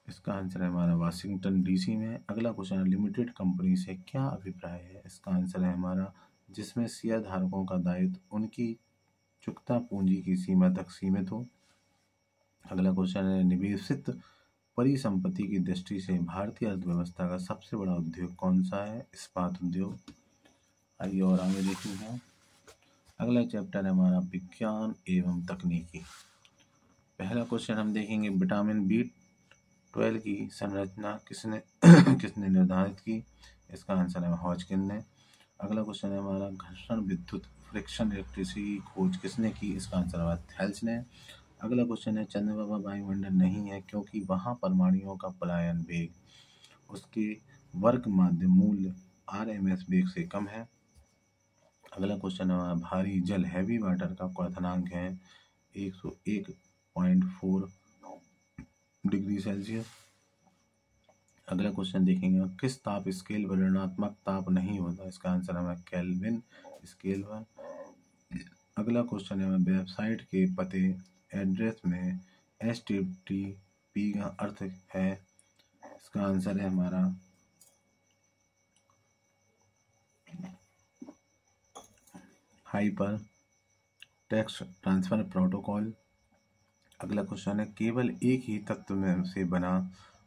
इसका आंसर है हमारा वाशिंगटन DC में। अगला क्वेश्चन है, लिमिटेड कंपनी से क्या अभिप्राय है? इसका आंसर है हमारा जिसमें शेयर धारकों का दायित्व उनकी चुकता पूंजी की सीमा तक सीमित हो। अगला क्वेश्चन है, निवेशित परिसंपत्ति की दृष्टि से भारतीय अर्थव्यवस्था का सबसे बड़ा उद्योग कौन सा है? इस्पात उद्योग। आइए और आगे देखेंगे। अगला चैप्टर है हमारा विज्ञान एवं तकनीकी। पहला क्वेश्चन हम देखेंगे, विटामिन B12 की संरचना किसने किसने निर्धारित की? इसका आंसर है हॉजकिन ने। अगला क्वेश्चन है हमारा, घर्षण विद्युत फ्रिक्शन इलेक्ट्रिसिटी की खोज किसने की? इसका आंसर है थेल्स ने। अगला क्वेश्चन है चंद्रमा पर वायुमंडल नहीं है क्योंकि वहां परमाणुओं का पलायन वेग उसके वर्ग माध्य मूल्य RMS वेग से कम है। अगला क्वेश्चन है भारी जल हैवी वाटर का क्वथनांक है 101.4 डिग्री सेल्सियस। अगला क्वेश्चन देखेंगे किस ताप स्केल पर ऋणात्मक ताप नहीं होता, इसका आंसर है केल्विन स्केल पर। अगला क्वेश्चन है वेबसाइट के पते एड्रेस में HTTP का अर्थ है, इसका आंसर है हमारा हाइपर टेक्स्ट ट्रांसफर प्रोटोकॉल। अगला क्वेश्चन है केवल एक ही तत्व में से बना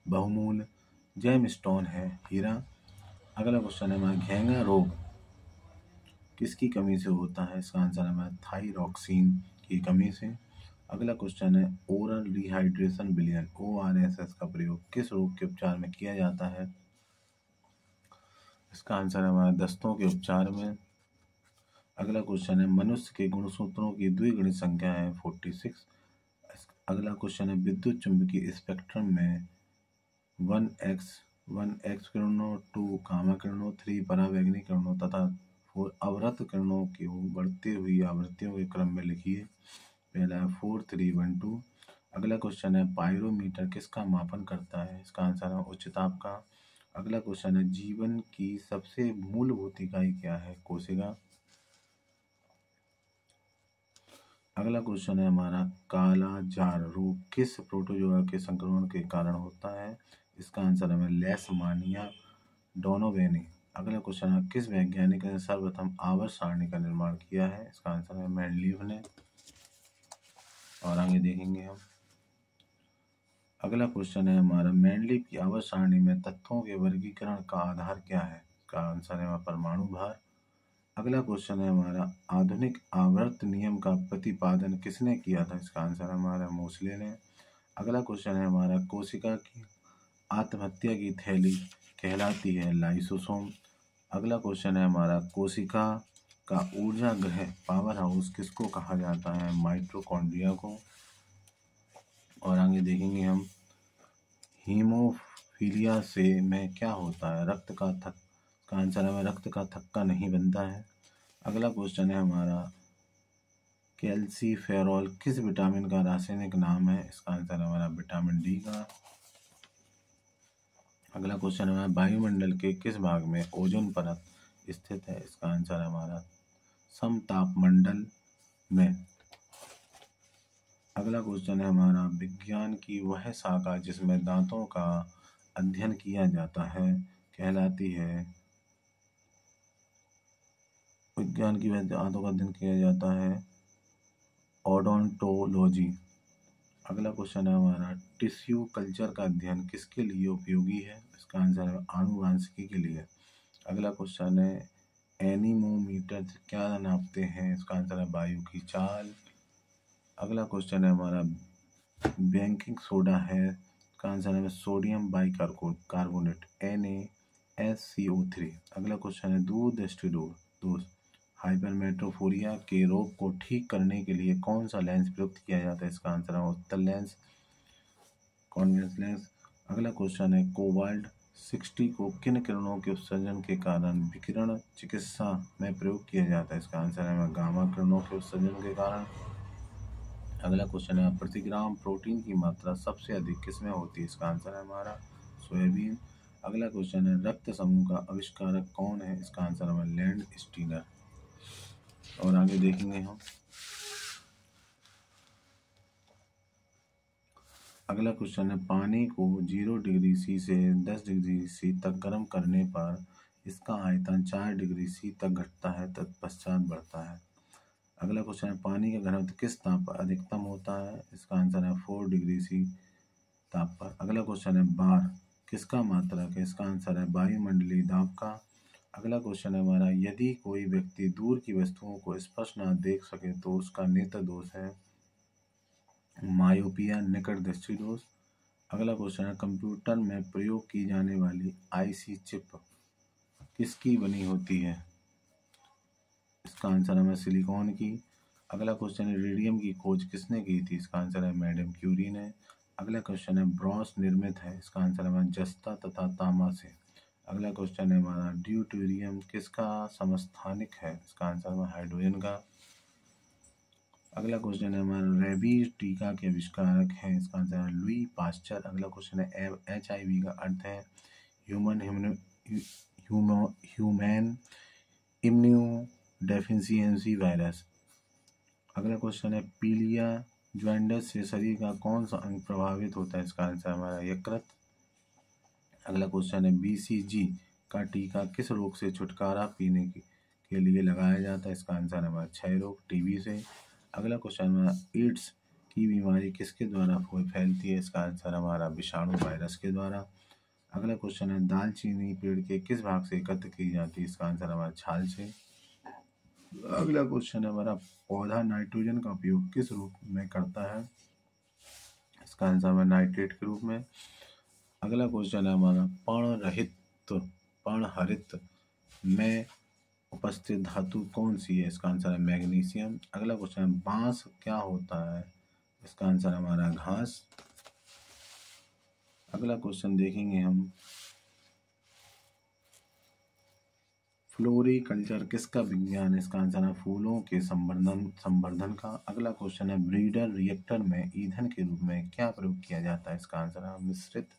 बहुमूल्य जेमस्टोन है हीरा। अगला क्वेश्चन है हमारा घेंगा रोग किसकी कमी से होता है, इसका आंसर है हमारा थाइरोक्सिन की कमी से। अगला क्वेश्चन है ओरल रिहाइड्रेशन विलयन ORSS का प्रयोग किस रोग के उपचार में किया जाता है, इसका आंसर है हमारा दस्तों के उपचार में। अगला क्वेश्चन है मनुष्य के गुणसूत्रों की द्विगुणित संख्या है 46। अगला क्वेश्चन है विद्युत चुंबकीय स्पेक्ट्रम में 1x किरणों, 2 गामा किरणों, 3 परावैंगनी किरणों तथा 4 अवरक्त किरणों की बढ़ती हुई आवृत्तियों के क्रम में लिखिए। पहला है 4312। अगला क्वेश्चन है पायरोमीटर किसका मापन करता है, इसका आंसर है उच्च ताप का। अगला क्वेश्चन है जीवन की सबसे मूलभूत इकाई क्या है, कोशिका। अगला क्वेश्चन है हमारा काला जार रोग किस प्रोटोजोआ के संक्रमण के कारण होता है, इसका आंसर है लेशमानिया डोनोवेनी। अगला क्वेश्चन है किस वैज्ञानिक ने सर्वप्रथम आवर्त सारणी का निर्माण किया है, इसका आंसर है मेंडलीव ने। और आगे देखेंगे हम अगला क्वेश्चन है हमारा मेंडलीव की आवर्त सारणी में तत्वों के वर्गीकरण का आधार क्या है, इसका आंसर है परमाणु भार। अगला क्वेश्चन है हमारा आधुनिक आवर्त नियम का प्रतिपादन किसने किया था, इसका आंसर हमारा मोसले ने। अगला क्वेश्चन है हमारा कोशिका की आत्महत्या की थैली कहलाती है लाइसोसोम। अगला क्वेश्चन है हमारा कोशिका का ऊर्जा ग्रह पावर हाउस किसको कहा जाता है, माइटोकॉन्ड्रिया को। और आगे देखेंगे हम हीमोफीलिया से में क्या होता है, रक्त का आंसर है रक्त का थक्का नहीं बनता है। अगला क्वेश्चन है हमारा कैल्सीफेरॉल किस विटामिन का रासायनिक नाम है, इसका आंसर है हमारा विटामिन डी का। अगला क्वेश्चन है वायुमंडल के किस भाग में ओजोन परत स्थित है, इसका आंसर है हमारा समतापमंडल में। अगला क्वेश्चन है हमारा विज्ञान की वह शाखा जिसमें दांतों का अध्ययन किया जाता है कहलाती है, विज्ञान की वह दांतों का अध्ययन किया जाता है ओडोंटोलॉजी। अगला क्वेश्चन है हमारा टिश्यू कल्चर का अध्ययन किसके लिए उपयोगी है, इसका आंसर है आनुवांशिकी के लिए। अगला क्वेश्चन है एनीमोमीटर क्या नापते हैं, इसका आंसर है वायु की चाल। अगला क्वेश्चन है हमारा बेकिंग सोडा है, इसका आंसर है सोडियम बाइकार्बोनेट NaSCO3। अगला क्वेश्चन है दूध दृष्टि दोष हाइपरमेट्रोफोरिया के रोग को ठीक करने के लिए कौन सा लेंस प्रयुक्त किया जाता है, इसका आंसर है उत्तल लेंस कॉन्वेक्स लेंस। अगला क्वेश्चन है कोबाल्ट 60 को किन किरणों के उत्सर्जन के कारण विकिरण चिकित्सा में प्रयोग किया जाता है, इसका आंसर है गामा किरणों के उत्सर्जन के कारण। अगला क्वेश्चन है प्रति ग्राम प्रोटीन की मात्रा सबसे अधिक किसमें होती है, इसका आंसर है हमारा सोयाबीन। अगला क्वेश्चन है रक्त समूह का आविष्कारक कौन है, इसका आंसर है लैंड स्टीनर। और आगे देखेंगे हम अगला क्वेश्चन है पानी को 0 डिग्री C से 10 डिग्री C तक गर्म करने पर इसका आयतन 4 डिग्री C तक घटता है तत्पश्चात बढ़ता है। अगला क्वेश्चन है पानी का घनत्व किस ताप पर अधिकतम होता है, इसका आंसर है 4 डिग्री C ताप पर। अगला क्वेश्चन है बार किसका मात्रक है, इसका आंसर है वायुमंडलीय दाब का। अगला क्वेश्चन है हमारा यदि कोई व्यक्ति दूर की वस्तुओं को स्पष्ट न देख सके तो उसका नेत्र दोष है मायोपिया निकट दृष्टि दोष। अगला क्वेश्चन है कंप्यूटर में प्रयोग की जाने वाली IC चिप किसकी बनी होती है, इसका आंसर है सिलिकॉन की। अगला क्वेश्चन है रेडियम की खोज किसने की थी? इसका आंसर है मैडम क्यूरी ने। अगला क्वेश्चन है ब्रॉन्ज निर्मित है? इसका आंसर है जस्ता तथा तांबा से। अगला क्वेश्चन है हमारा ड्यूटेरियम किसका समस्थानिक है? इसका आंसर है हाइड्रोजन का। अगला क्वेश्चन है हमारा रेबीज टीका के आविष्कारक हैं? इसका आंसर है लुई पास्चर। अगला क्वेश्चन है HIV का अर्थ है human human immuno deficiency virus. अगला क्वेश्चन है पीलिया ज्वाइंटस से शरीर का कौन सा अंग प्रभावित होता है? इसका आंसर हमारा यकृत। अगला क्वेश्चन है BCG का टीका किस रोग से छुटकारा पीने के लिए लगाया जाता है? इसका आंसर है हमारा क्षय रोग TB से। अगला क्वेश्चन है एड्स की बीमारी किसके द्वारा फैलती है? इसका आंसर हमारा विषाणु वायरस के द्वारा। अगला क्वेश्चन है दालचीनी पेड़ के किस भाग से एकत्र की जाती है? इसका आंसर हमारा छाल से। अगला क्वेश्चन है हमारा पौधा नाइट्रोजन का उपयोग किस रूप में करता है? इसका आंसर हमारा नाइट्रेट के रूप में। अगला क्वेश्चन है हमारा पर्णहरित में उपस्थित धातु कौन सी है? इसका आंसर है मैग्नीशियम। अगला क्वेश्चन है बांस क्या होता है? इसका आंसर हमारा घास। अगला क्वेश्चन देखेंगे हम फ्लोरिकल्चर किसका विज्ञान है? इसका आंसर है फूलों के संवर्धन का। अगला क्वेश्चन है ब्रीडर रिएक्टर में ईंधन के रूप में क्या प्रयोग किया जाता है? इसका आंसर है मिश्रित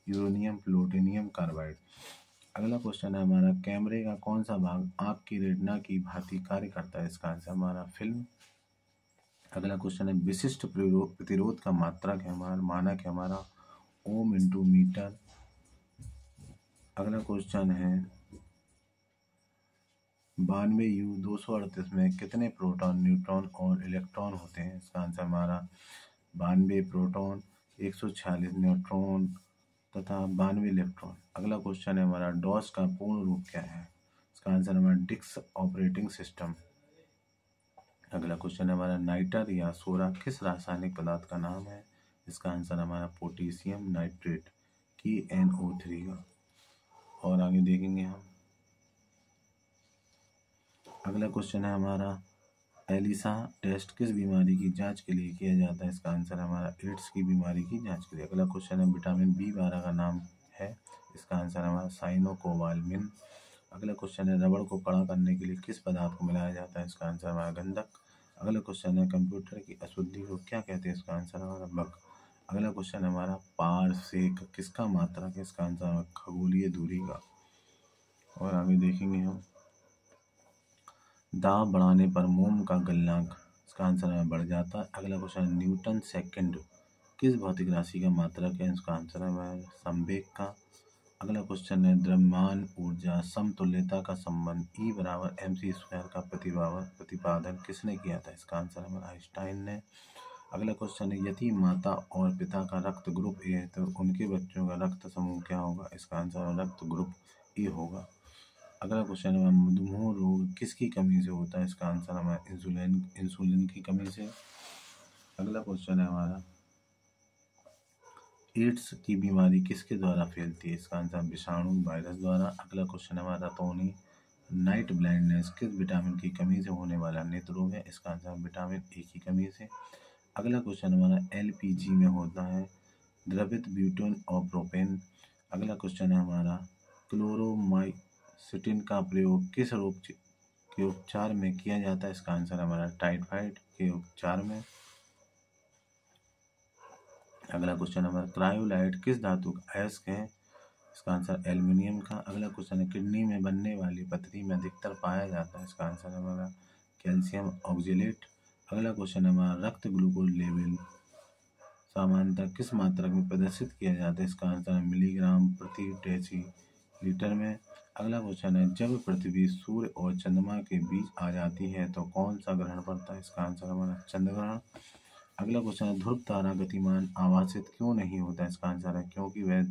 यूरेनियम प्लूटोनियम कार्बाइड। अगला क्वेश्चन है हमारा कैमरे का कौन सा भाग आँख की रेटिना की भांति कार्य करता है? इसका आंसर हमारा फिल्म। अगला क्वेश्चन है विशिष्ट प्रतिरोध का मात्रक है हमारा मानक है हमारा ओम इंटू मीटर। अगला क्वेश्चन है 92U238 में कितने प्रोटॉन न्यूट्रॉन और इलेक्ट्रॉन होते हैं? इसका आंसर हमारा 92 प्रोटॉन 146 न्यूट्रॉन तथा 92 इलेक्ट्रॉन। अगला क्वेश्चन है हमारा डॉस का पूर्ण रूप क्या है? इसका आंसर हमारा डिस्क ऑपरेटिंग सिस्टम। अगला क्वेश्चन है हमारा नाइटर या सोरा किस रासायनिक पदार्थ का नाम है? इसका आंसर हमारा पोटेशियम नाइट्रेट की NO3 का। और आगे देखेंगे हम अगला क्वेश्चन है हमारा एलिसा टेस्ट किस बीमारी की जांच के लिए किया जाता है? इसका आंसर है हमारा एड्स की बीमारी की जांच के लिए। अगला क्वेश्चन है विटामिन B12 का नाम है? इसका आंसर है हमारा साइनोकोबालमिन। अगला क्वेश्चन है रबड़ को कड़ा करने के लिए किस पदार्थ को मिलाया जाता है? इसका आंसर हमारा गंधक। अगला क्वेश्चन है कंप्यूटर की अशुद्धि को क्या कहते हैं? इसका आंसर हमारा बग। अगला क्वेश्चन है हमारा पारसेक किसका मात्रक है? इसका आंसर हमारा खगोलीय दूरी का। और आगे देखेंगे हम दाब बढ़ाने पर मोम का गलनांक इसका आंसर है बढ़ जाता है। अगला क्वेश्चन न्यूटन सेकंड किस भौतिक राशि का मात्रक है? इसका आंसर है संवेग का। अगला क्वेश्चन है द्रव्यमान ऊर्जा समतुल्यता का संबंध E=mc² का प्रतिपादन किसने किया था? इसका आंसर है आइंस्टाइन ने। अगला क्वेश्चन है यदि माता और पिता का रक्त ग्रुप A है तो उनके बच्चों का रक्त समूह क्या होगा? इसका आंसर है रक्त ग्रुप A होगा। अगला क्वेश्चन है मधुमेह रोग किसकी कमी से होता है? इसका आंसर हमारा इंसुलिन की कमी से। अगला क्वेश्चन है हमारा एड्स की बीमारी किसके द्वारा फैलती है? इसका आंसर विषाणु वायरस द्वारा। अगला क्वेश्चन है हमारा रतौनी नाइट ब्लाइंडनेस किस विटामिन की कमी से होने वाला नेत्र रोग है? इसका आंसर विटामिन A की कमी से। अगला क्वेश्चन हमारा LPG में होता है द्रवित ब्यूटेन और प्रोपेन। अगला क्वेश्चन है हमारा क्लोरोमाइसिटिन का प्रयोग किस रोग के उपचार में किया जाता है? इसका आंसर हमारा टाइफाइड के उपचार में। अगला क्वेश्चन हमारा क्रायोलाइट किस धातु का अयस्क है? इसका आंसर एल्युमिनियम का। अगला क्वेश्चन है किडनी में बनने वाली पथरी में अधिकतर पाया जाता है? इसका आंसर हमारा कैल्शियम ऑक्जेलेट। अगला क्वेश्चन है हमारा रक्त ग्लूकोज लेवल सामान्यतः किस मात्रक में प्रदर्शित किया जाता है? इसका आंसर है मिलीग्राम प्रति डेसीलीटर में। अगला क्वेश्चन है जब पृथ्वी सूर्य और चंद्रमा के बीच आ जाती है तो कौन सा ग्रहण पड़ता है? इसका आंसर हमारा चंद्र ग्रहण। अगला क्वेश्चन है ध्रुव तारा गतिमान आवासित क्यों नहीं होता? इसका आंसर है क्योंकि वह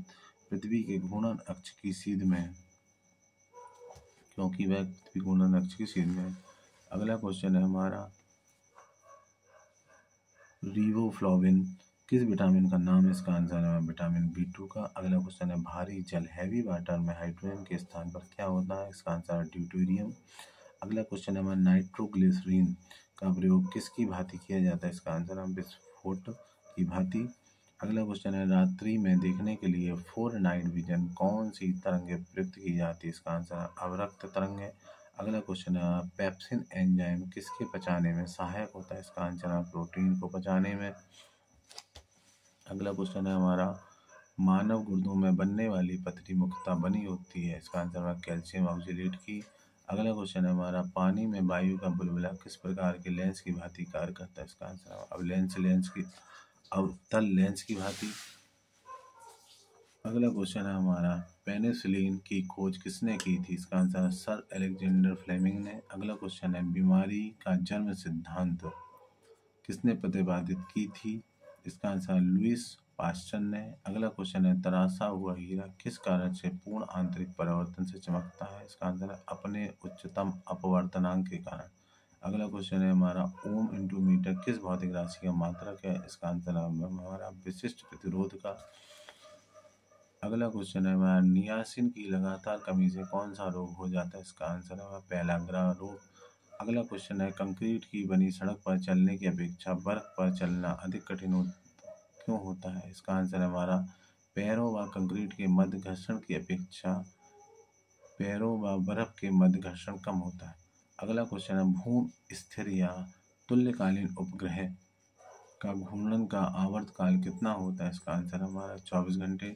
पृथ्वी के घूर्णन अक्ष की सीध में है। अगला क्वेश्चन है हमारा रिबोफ्लाविन किस विटामिन का नाम है? इसका आंसर है विटामिन B2 का। अगला क्वेश्चन है भारी जल हैवी वाटर में हाइड्रोजन के स्थान पर क्या होता है? इसका आंसर है ड्यूटेरियम। अगला क्वेश्चन है हमारा नाइट्रोग्लिसरीन का प्रयोग किसकी भांति किया जाता है? इसका आंसर है विस्फोट की भांति। अगला क्वेश्चन है रात्रि में देखने के लिए फॉर नाइट विजन कौन सी तरंगे प्रयुक्त की जाती है? इसका आंसर है अवरक्त तरंगे। अगला क्वेश्चन है पेप्सिन एंजाइम किसके पचाने में सहायक होता है? इसका आंसर है प्रोटीन को पचाने में। अगला क्वेश्चन है हमारा मानव गुर्दों में बनने वाली पतली मुख्यतः बनी होती है? इसका आंसर है कैल्शियम ऑक्जेलेट की। अगला क्वेश्चन है हमारा पानी में वायु का बुलबुला किस प्रकार के लेंस की भांति कार्य करता है? इसका आंसर है अवतल लेंस की भांति। अगला क्वेश्चन है हमारा पेनिसिलिन की खोज किसने की थी? इसका आंसर है सर अलेक्जेंडर फ्लेमिंग ने। अगला क्वेश्चन है बीमारी का जन्म सिद्धांत किसने प्रतिपादित की थी? इसका आंसर लुईस पास्चर ने। अगला क्वेश्चन है तराशा हुआ हीरा किस कारण से पूर्ण आंतरिक परावर्तन से चमकता है? इसका आंसर है अपने उच्चतम अपवर्तनांक के कारण। अगला क्वेश्चन है हमारा ओम इंटू मीटर किस भौतिक राशि का मात्रक है? इसका आंसर है हमारा विशिष्ट प्रतिरोध का। अगला क्वेश्चन है हमारा नियासिन की लगातार कमी से कौन सा रोग हो जाता है? इसका आंसर है पेलाग्रा रोग। अगला क्वेश्चन है कंक्रीट की बनी सड़क पर चलने की अपेक्षा बर्फ पर चलना अधिक कठिन क्यों होता है? इसका आंसर है हमारा पैरों व कंक्रीट के मध्य घर्षण की अपेक्षा पैरों व बर्फ के मध्य घर्षण कम होता है। अगला क्वेश्चन है भूमि स्थिर या तुल्यकालीन उपग्रह का घूर्णन का आवर्तकाल कितना होता है? इसका आंसर है हमारा 24 घंटे।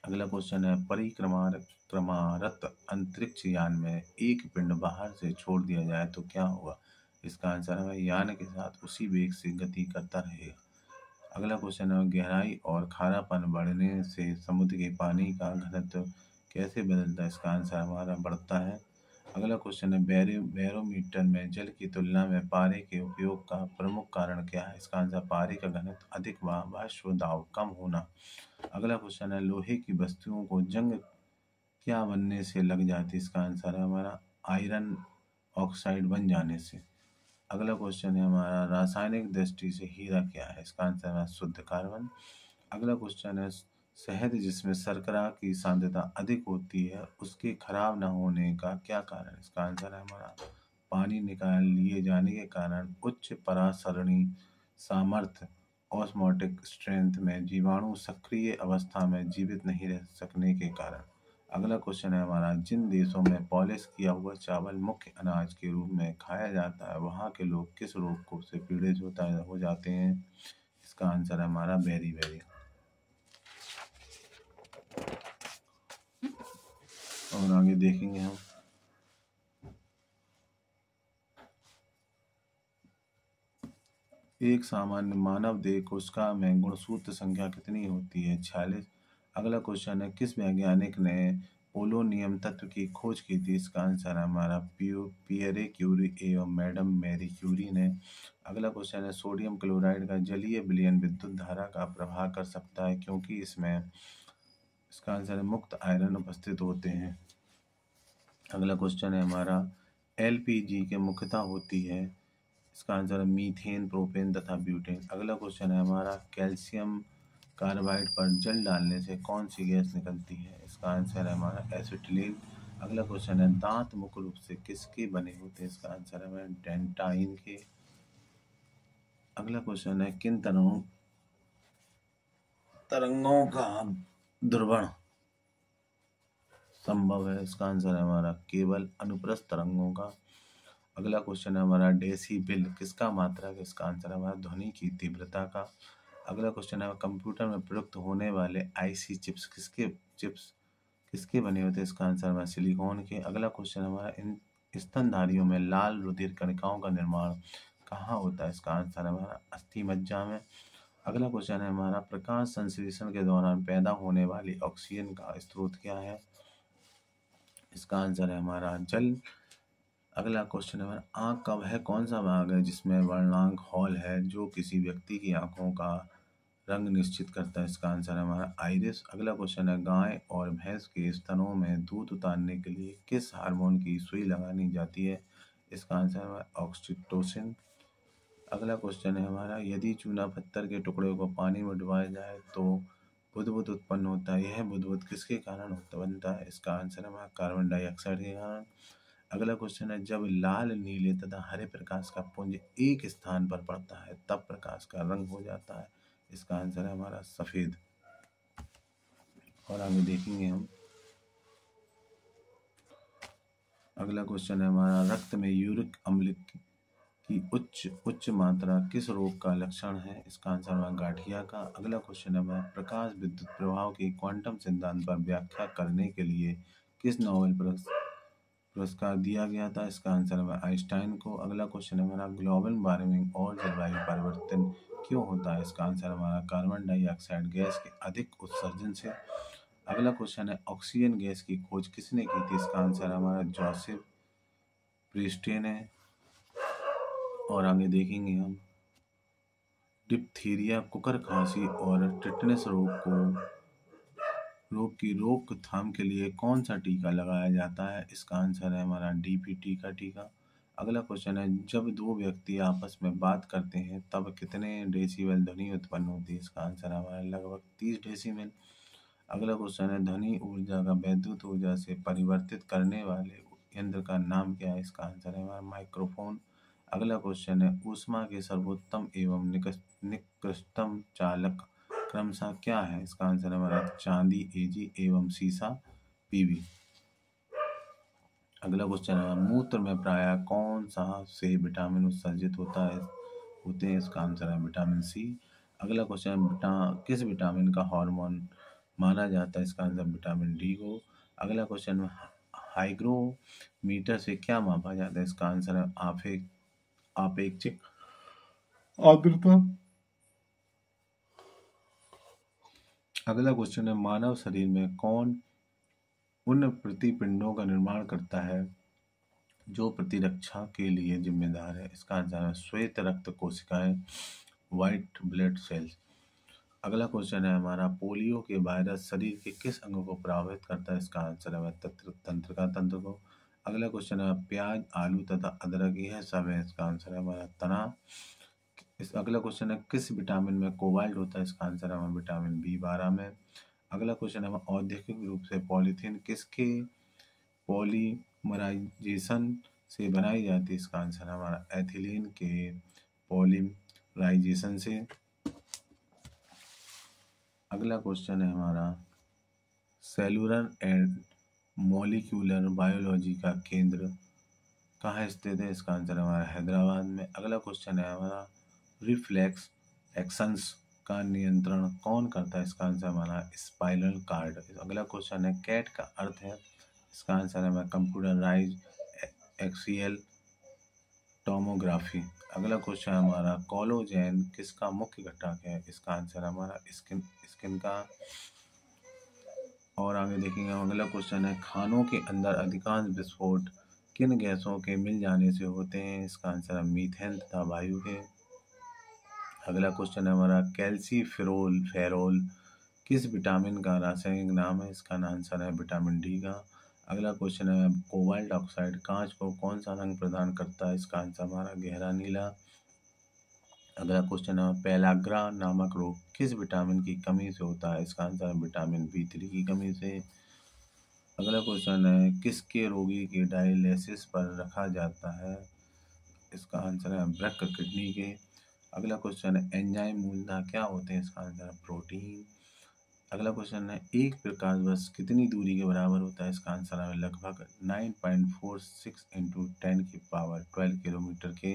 अगला क्वेश्चन है परिक्रमारत अंतरिक्ष यान में एक पिंड बाहर से छोड़ दिया जाए तो क्या होगा? इसका आंसर है यान के साथ उसी वेग से गति करता रहेगा। अगला क्वेश्चन है गहराई और खारापन बढ़ने से समुद्र के पानी का घनत्व कैसे बदलता है? इसका आंसर हमारा बढ़ता है। अगला क्वेश्चन है बैरोमीटर में जल की तुलना में पारे के उपयोग का प्रमुख कारण क्या है? इसका आंसर पारे का घनत्व अधिक व वाष्प दाब कम होना। अगला क्वेश्चन है लोहे की वस्तुओं को जंग क्या बनने से लग जाती है? इसका आंसर है हमारा आयरन ऑक्साइड बन जाने से। अगला क्वेश्चन है हमारा रासायनिक दृष्टि से हीरा क्या है? इसका आंसर है शुद्ध कार्बन। अगला क्वेश्चन है शहद जिसमें शर्करा की सांद्रता अधिक होती है उसके खराब न होने का क्या कारण? इसका आंसर है हमारा पानी निकाल लिए जाने के कारण उच्च परासरणी सामर्थ्य ऑस्मोटिक स्ट्रेंथ में जीवाणु सक्रिय अवस्था में जीवित नहीं रह सकने के कारण। अगला क्वेश्चन है हमारा जिन देशों में पॉलिश किया हुआ चावल मुख्य अनाज के रूप में खाया जाता है वहाँ के लोग किस रोग को से पीड़ित हो जाते हैं? इसका आंसर है हमारा बेरी। और आगे देखेंगे हम एक सामान्य मानव देह कोशिका में गुणसूत्र संख्या कितनी होती है? 46। अगला क्वेश्चन है किस वैज्ञानिक ने पोलोनियम तत्व की खोज की थी? इसका आंसर है हमारा पियरे क्यूरी एवं मैडम मैरी क्यूरी ने। अगला क्वेश्चन है सोडियम क्लोराइड का जलीय विलयन विद्युत धारा का प्रभाव कर सकता है क्योंकि इसमें इसका आंसर है मुक्त आयरन उपस्थित होते हैं। अगला क्वेश्चन है हमारा एलपीजी के मुख्यतः होती है? इसका आंसर है मीथेन प्रोपेन तथा ब्यूटेन। अगला क्वेश्चन है हमारा कैल्शियम कार्बाइड पर जल डालने से कौन सी गैस निकलती है? इसका आंसर है हमारा एसिटिलीन। अगला क्वेश्चन है दांत मुख्य रूप से किसके बने होते हैं? इसका आंसर है हमारा डेंटाइन के। अगला क्वेश्चन है किन तरंगों का ध्रुवण संभव है? इसका आंसर है हमारा केवल अनुप्रस्थ तरंगों का। अगला क्वेश्चन है हमारा डेसिबल किसका मात्रक है? इसका आंसर है हमारा ध्वनि की तीव्रता का। अगला क्वेश्चन है कंप्यूटर में प्रयुक्त होने वाले आईसी चिप्स किसके बने होते हैं? इसका आंसर हमारा सिलिकॉन के। अगला क्वेश्चन हमारा इन स्तनधारियों में लाल रुधिर कणिकाओं का निर्माण कहाँ होता है? इसका आंसर है हमारा अस्थि मज्जा में। अगला क्वेश्चन है हमारा प्रकाश संश्लेषण के दौरान पैदा होने वाली ऑक्सीजन का स्रोत क्या है? इसका आंसर है हमारा जल। अगला क्वेश्चन है हमारा आँख का वह कौन सा भाग है जिसमें वर्णांक हॉल है जो किसी व्यक्ति की आंखों का रंग निश्चित करता है? इसका आंसर है हमारा आइरिस। अगला क्वेश्चन है गाय और भैंस के स्तनों में दूध उतारने के लिए किस हार्मोन की सुई लगानी जाती है? इसका आंसर है हमारा ऑक्सीटोसिन। अगला क्वेश्चन है हमारा यदि चूना पत्थर के टुकड़े को पानी में डुबाया जाए तो बुदबुद उत्पन्न होता है, यह बुदबुद किसके कारण बनता है? इसका आंसर है हमारा कार्बन डाइऑक्साइड के कारण। अगला क्वेश्चन है, जब लाल, नीले तथा हरे प्रकाश का पुंज एक स्थान पर पड़ता है तब प्रकाश का रंग हो जाता है। इसका आंसर है हमारा सफेद। और आगे देखेंगे हम। अगला क्वेश्चन है हमारा, रक्त में यूरिक अम्ल की उच्च मात्रा किस रोग का लक्षण है। इसका आंसर है गाठिया का। अगला क्वेश्चन है हमारा, प्रकाश विद्युत प्रभाव के क्वांटम सिद्धांत पर व्याख्या करने के लिए किस नोबेल पुरस्कार दिया गया था। इसका आंसर है आइंस्टाइन को। अगला क्वेश्चन है हमारा, ग्लोबल वार्मिंग और जलवायु परिवर्तन क्यों होता है। इसका आंसर है हमारा कार्बन डाइऑक्साइड गैस के अधिक उत्सर्जन से। अगला क्वेश्चन है, ऑक्सीजन गैस की खोज किसने की थी। इसका आंसर है हमारा जोसेफ प्रिस्टे ने। और आगे देखेंगे हम, डिप्थीरिया, कुकर खांसी और टिटनेस रोग की रोकथाम के लिए कौन सा टीका लगाया जाता है। इसका आंसर है हमारा डीपीटी का टीका। अगला क्वेश्चन है, जब दो व्यक्ति आपस में बात करते हैं तब कितने डेसिबल ध्वनि उत्पन्न होती है। इसका आंसर है हमारा लगभग 30 डेसिबल। अगला क्वेश्चन है, ध्वनि ऊर्जा का विद्युत ऊर्जा से परिवर्तित करने वाले यंत्र का नाम क्या है। इसका आंसर है हमारा माइक्रोफोन। अगला क्वेश्चन है, ऊष्मा के सर्वोत्तम एवं निकृष्टतम चालक क्रमशः क्या है। इसका आंसर है हमारा चांदी एजी एवं सीसा पीवी। अगला क्वेश्चन है, मूत्र में प्रायः कौन सा से विटामिन उत्सर्जित होते हैं। इसका आंसर है विटामिन सी। अगला क्वेश्चन है, किस विटामिन का हार्मोन माना जाता है। इसका आंसर विटामिन डी को। अगला क्वेश्चन है, हाइग्रोमीटर से क्या मापा जाता है। इसका आंसर है आपेक्षिक आर्द्रता। अगला क्वेश्चन है, मानव शरीर में कौन उन प्रतिपिंडों का निर्माण करता है जो प्रतिरक्षा के लिए जिम्मेदार है। इसका आंसर है श्वेत रक्त कोशिकाएं, व्हाइट ब्लड सेल्स। अगला क्वेश्चन है हमारा, पोलियो के वायरस शरीर के किस अंग को प्रभावित करता है। इसका आंसर है तंत्रिका तंत्र को। अगला क्वेश्चन है, प्याज, आलू तथा अदरक यह सब है। इसका आंसर है हमारा तना। अगला क्वेश्चन है, किस विटामिन में कोबाल्ट होता है। इसका आंसर है हमारा विटामिन बी12 में। अगला क्वेश्चन है, औद्योगिक रूप से पॉलीथीन किसके पॉलीमराइजेशन से बनाई जाती है। इसका आंसर है हमारा एथिलीन के पॉलीमराइजेशन से। अगला क्वेश्चन है हमारा, सेलुलर एंड मॉलिक्यूलर बायोलॉजी का केंद्र कहाँ स्थित है। इसका आंसर है हमारा हैदराबाद में। अगला क्वेश्चन है हमारा, रिफ्लेक्स एक्शंस का नियंत्रण कौन करता है। इसका आंसर हमारा स्पाइनल कार्ड। अगला क्वेश्चन है, कैट का अर्थ है। इसका आंसर है हमारा कंप्यूटराइज एक्सियल टोमोग्राफी। अगला क्वेश्चन है हमारा, कोलेजन किसका मुख्य घटक है। इसका आंसर है हमारा स्किन का। और आगे देखेंगे अगला क्वेश्चन है, खानों के अंदर अधिकांश विस्फोट किन गैसों के मिल जाने से होते हैं। इसका आंसर है मीथेन तथा वायु के। अगला क्वेश्चन है हमारा, फेरोल किस विटामिन का रासायनिक नाम है। इसका आंसर है विटामिन डी का। अगला क्वेश्चन है, कोबाल्ट ऑक्साइड कांच को कौन सा रंग प्रदान करता है। इसका आंसर हमारा गहरा नीला। अगला क्वेश्चन है, पेलाग्रा नामक रोग किस विटामिन की कमी से होता है। इसका आंसर है विटामिन बी3 की कमी से। अगला क्वेश्चन है, किसके रोगी के डायलिसिस पर रखा जाता है। इसका आंसर है वृक्क किडनी के। अगला क्वेश्चन है, एंजाइम मूलतः क्या होते हैं। इसका आंसर है प्रोटीन। अगला क्वेश्चन है, एक प्रकाश वर्ष कितनी दूरी के बराबर होता है। इसका आंसर है लगभग 9.46 इंटू 10⁻12 किलोमीटर के।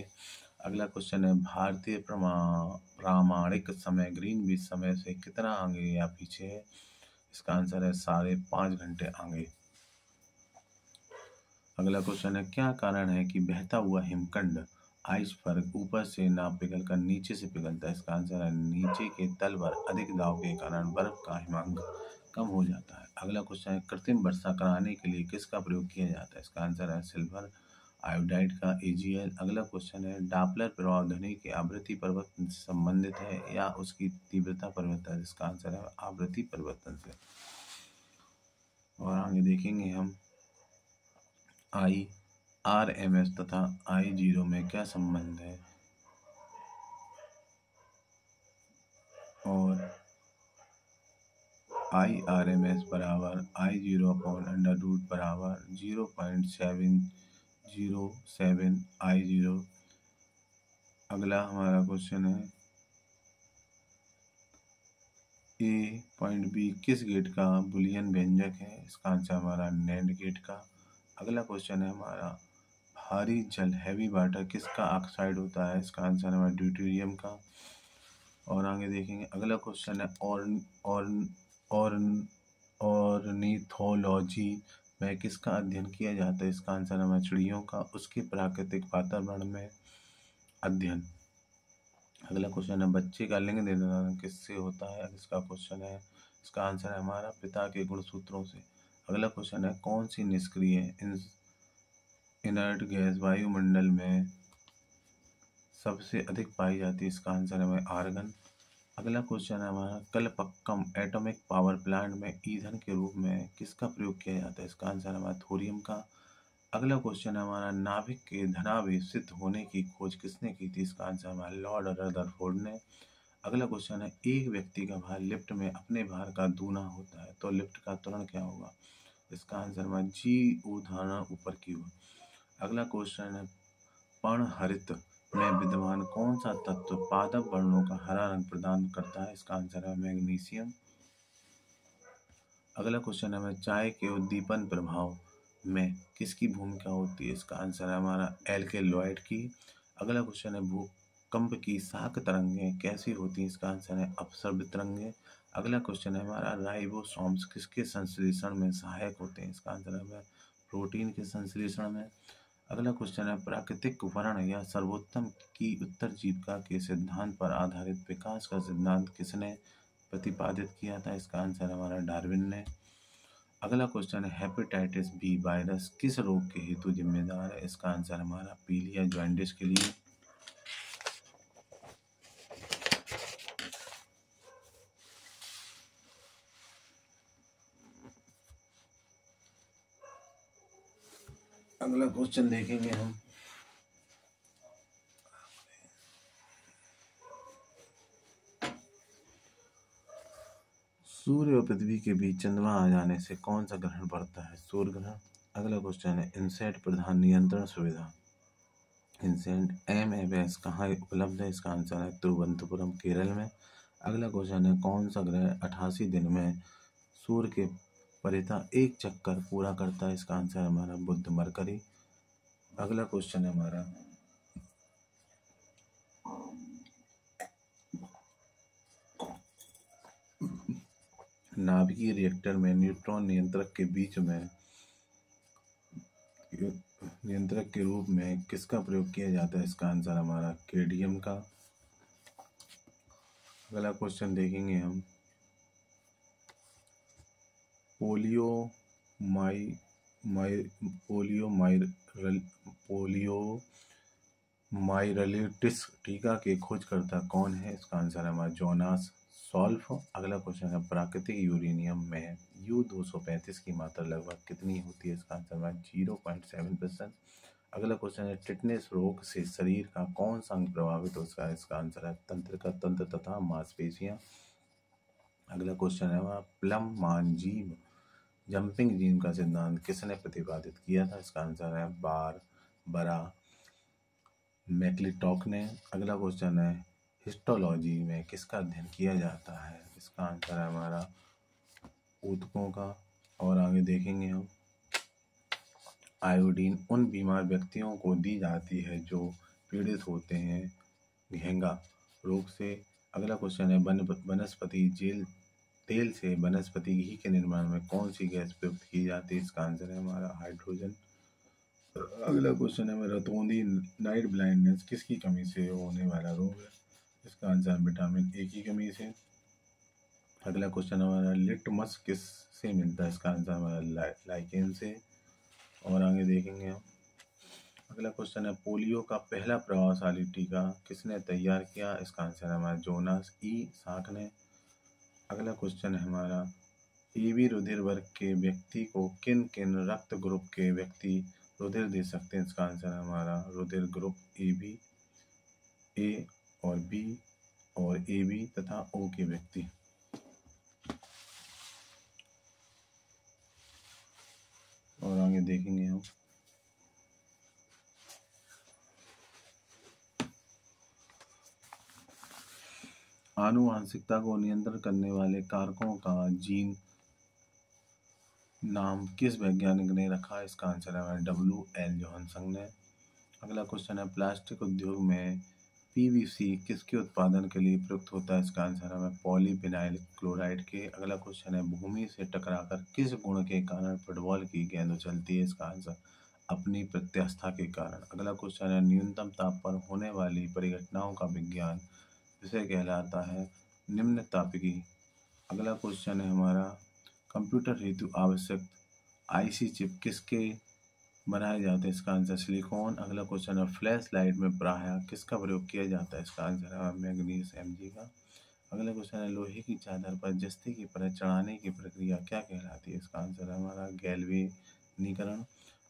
अगला क्वेश्चन है, भारतीय प्रामाणिक समय ग्रीनविच समय से कितना आगे या पीछे है। इसका आंसर है 5.5 घंटे आगे। अगला क्वेश्चन है, क्या कारण है कि बहता हुआ हिमखंड आइसबर्ग ऊपर से ना पिघल कर नीचे से पिघलता है। इसका आंसर है नीचे के तल पर अधिक दबाव के कारण बर्फ का हिमांक कम हो जाता है। अगला क्वेश्चन है, कृत्रिम वर्षा कराने के लिए किसका प्रयोग किया जाता है। इसका आंसर है सिल्वर आयोडाइड का AgL। अगला क्वेश्चन है, डॉपलर प्रभाव ध्वनि के आवृत्ति परिवर्तन से संबंधित है या उसकी तीव्रता परिवर्तन। इसका आंसर है आवृत्ति परिवर्तन से। और आगे देखेंगे हम, IRMS तथा I0 में क्या संबंध है। और IRMS बराबर I0 अपॉन अंडर रूट बराबर 0.7 07I0। अगला हमारा क्वेश्चन है A.B किस गेट का बुलियन व्यंजक है? इसका आंसर हमारा नैंड गेट का। अगला क्वेश्चन है हमारा भारी जल हैवी वाटर किसका ऑक्साइड होता है? इसका आंसर हमारा ड्यूटेरियम का। और आगे देखेंगे अगला क्वेश्चन है ऑर्निथोलॉजी में किसका अध्ययन किया जाता है? इसका आंसर हमारा चिड़ियों का, उसके प्राकृतिक वातावरण में अध्ययन। अगला क्वेश्चन है बच्चे का लिंग निर्धारण किससे होता है? इसका क्वेश्चन है, इसका आंसर है हमारा पिता के गुणसूत्रों से। अगला क्वेश्चन है कौन सी निष्क्रिय इनर्ट गैस वायुमंडल में सबसे अधिक पाई जाती है? इसका आंसर है आर्गन। अगला क्वेश्चन है हमारा कलपक्कम एटॉमिक पावर प्लांट में ईंधन के रूप में किसका प्रयोग किया जाता है? इसका आंसर है हमारा थोरियम का। अगला क्वेश्चन है हमारा नाभिक के धनावेशित होने की खोज किसने की थी? इसका आंसर हमारा लॉर्ड रदरफोर्ड ने। अगला क्वेश्चन है एक व्यक्ति का भार लिफ्ट में अपने भार का दूना होता है तो लिफ्ट का त्वरण क्या होगा? इसका आंसर हमारा जी ऊर्ध्वाधर ऊपर की ओर। अगला क्वेश्चन है पर्णहरित में विद्यमान कौन सा तत्व पादप वर्णों का हरा रंग प्रदान करता है? इसका आंसर है मैग्नीशियम। अगला क्वेश्चन है चाय के उद्दीपन प्रभाव में किसकी भूमिका होती है? इसका आंसर है हमारा एल्केलॉइड की। अगला क्वेश्चन है भूकंप की शाख तरंगें कैसी होती हैं? इसका आंसर है अपसर्पित तरंगें। अगला क्वेश्चन है हमारा राइबोसोम्स किसके संश्लेषण में सहायक होते हैं? इसका आंसर है हमारा प्रोटीन के संश्लेषण में। अगला क्वेश्चन है प्राकृतिक वर्ण या सर्वोत्तम की उत्तरजीविता के सिद्धांत पर आधारित विकास का सिद्धांत किसने प्रतिपादित किया था? इसका आंसर हमारा डार्विन ने। अगला क्वेश्चन है हेपेटाइटिस बी वायरस किस रोग के हेतु जिम्मेदार है? इसका आंसर हमारा पीलिया जॉन्डिस के लिए। अगला क्वेश्चन देखेंगे हम सूर्य और पृथ्वी के बीच चंद्रमा आ जाने से कौन सा ग्रहण पड़ता है? सूर्य ग्रहण। अगला क्वेश्चन है इनसेट प्रधान नियंत्रण सुविधा इंसेंट एमएमएस कहाँ उपलब्ध है? इसका आंसर है तिरुवनंतपुरम केरल में। अगला क्वेश्चन है कौन सा ग्रह 88 दिन में सूर्य के परितः एक चक्कर पूरा करता है? इसका आंसर है हमारा बुध मरकरी। अगला क्वेश्चन है हमारा नाभिकीय रिएक्टर में न्यूट्रॉन नियंत्रक के रूप में किसका प्रयोग किया जाता है? इसका आंसर हमारा केडियम का। अगला क्वेश्चन देखेंगे हम पोलियोमाइलिटिस टीका के खोजकर्ता कौन है? इसका आंसर है हमारा जोनास सॉल्फ। अगला क्वेश्चन है प्राकृतिक यूरेनियम में U-235 की मात्रा लगभग कितनी होती है? इसका आंसर है 0.7%। अगला क्वेश्चन है टिटनेस रोग से शरीर का कौन सा अंग प्रभावित होता है? इसका आंसर है तंत्रिका तंत्र तथा मांसपेशियां। अगला क्वेश्चन है हमारा प्लम मान जीव जंपिंग जीन का सिद्धांत किसने प्रतिपादित किया था? इसका आंसर है बारबरा मैक्लिटॉक ने। अगला क्वेश्चन है हिस्टोलॉजी में किसका अध्ययन किया जाता है? इसका आंसर है हमारा ऊतकों का। और आगे देखेंगे हम आयोडीन उन बीमार व्यक्तियों को दी जाती है जो पीड़ित होते हैं घेंगा रोग से। अगला क्वेश्चन है वनस्पति तेल से वनस्पति घी के निर्माण में कौन सी गैस प्रयुक्त की जाती है? इसका आंसर है हमारा हाइड्रोजन। अगला क्वेश्चन है रतौंधी नाइट ब्लाइंडनेस किसकी कमी से होने वाला रोग है? इसका आंसर है विटामिन ए की कमी से। अगला क्वेश्चन हमारा लिटमस किस से मिलता है? इसका आंसर हमारा लाइकेन से। और आगे देखेंगे हम अगला क्वेश्चन है पोलियो का पहला प्रभावशाली टीका किसने तैयार किया? इसका आंसर है हमारा जोनास ई साक ने। अगला क्वेश्चन है हमारा एबी रुधिर वर्ग के व्यक्ति को किन किन रक्त ग्रुप के व्यक्ति रुधिर दे सकते हैं? इसका आंसर है हमारा रुधिर ग्रुप एबी ए और बी और एबी तथा ओ के व्यक्ति। और आगे देखेंगे हम आनुवंशिकता को नियंत्रण करने वाले कारकों का जीन नाम किस वैज्ञानिक ने रखा? इसका आंसर है W.L. जोहानसन ने। अगला क्वेश्चन है, प्लास्टिक उद्योग में पीवीसी किसके उत्पादन के लिए प्रयुक्त होता है? इसका आंसर है पॉलीविनाइल क्लोराइड के। अगला क्वेश्चन है, भूमि से टकराकर किस गुण के कारण फुटबॉल की गेंद उछलती है? इसका आंसर अपनी प्रत्यास्था के कारण। अगला क्वेश्चन है, न्यूनतम ताप पर होने वाली परिघटनाओं का विज्ञान विषय कहलाता है निम्न तापिकी। अगला क्वेश्चन है हमारा, कंप्यूटर हेतु आवश्यक आईसी चिप किसके बनाए जाते हैं? इसका आंसर सिलिकॉन। अगला क्वेश्चन है, फ्लैश लाइट में प्रायः किसका प्रयोग किया जाता है? इसका आंसर है मैग्नीज Mg का। अगला क्वेश्चन है, लोहे की चादर पर जस्ते की परत चढ़ाने की प्रक्रिया क्या कहलाती है? इसका आंसर है हमारा गैल्वेनीकरण।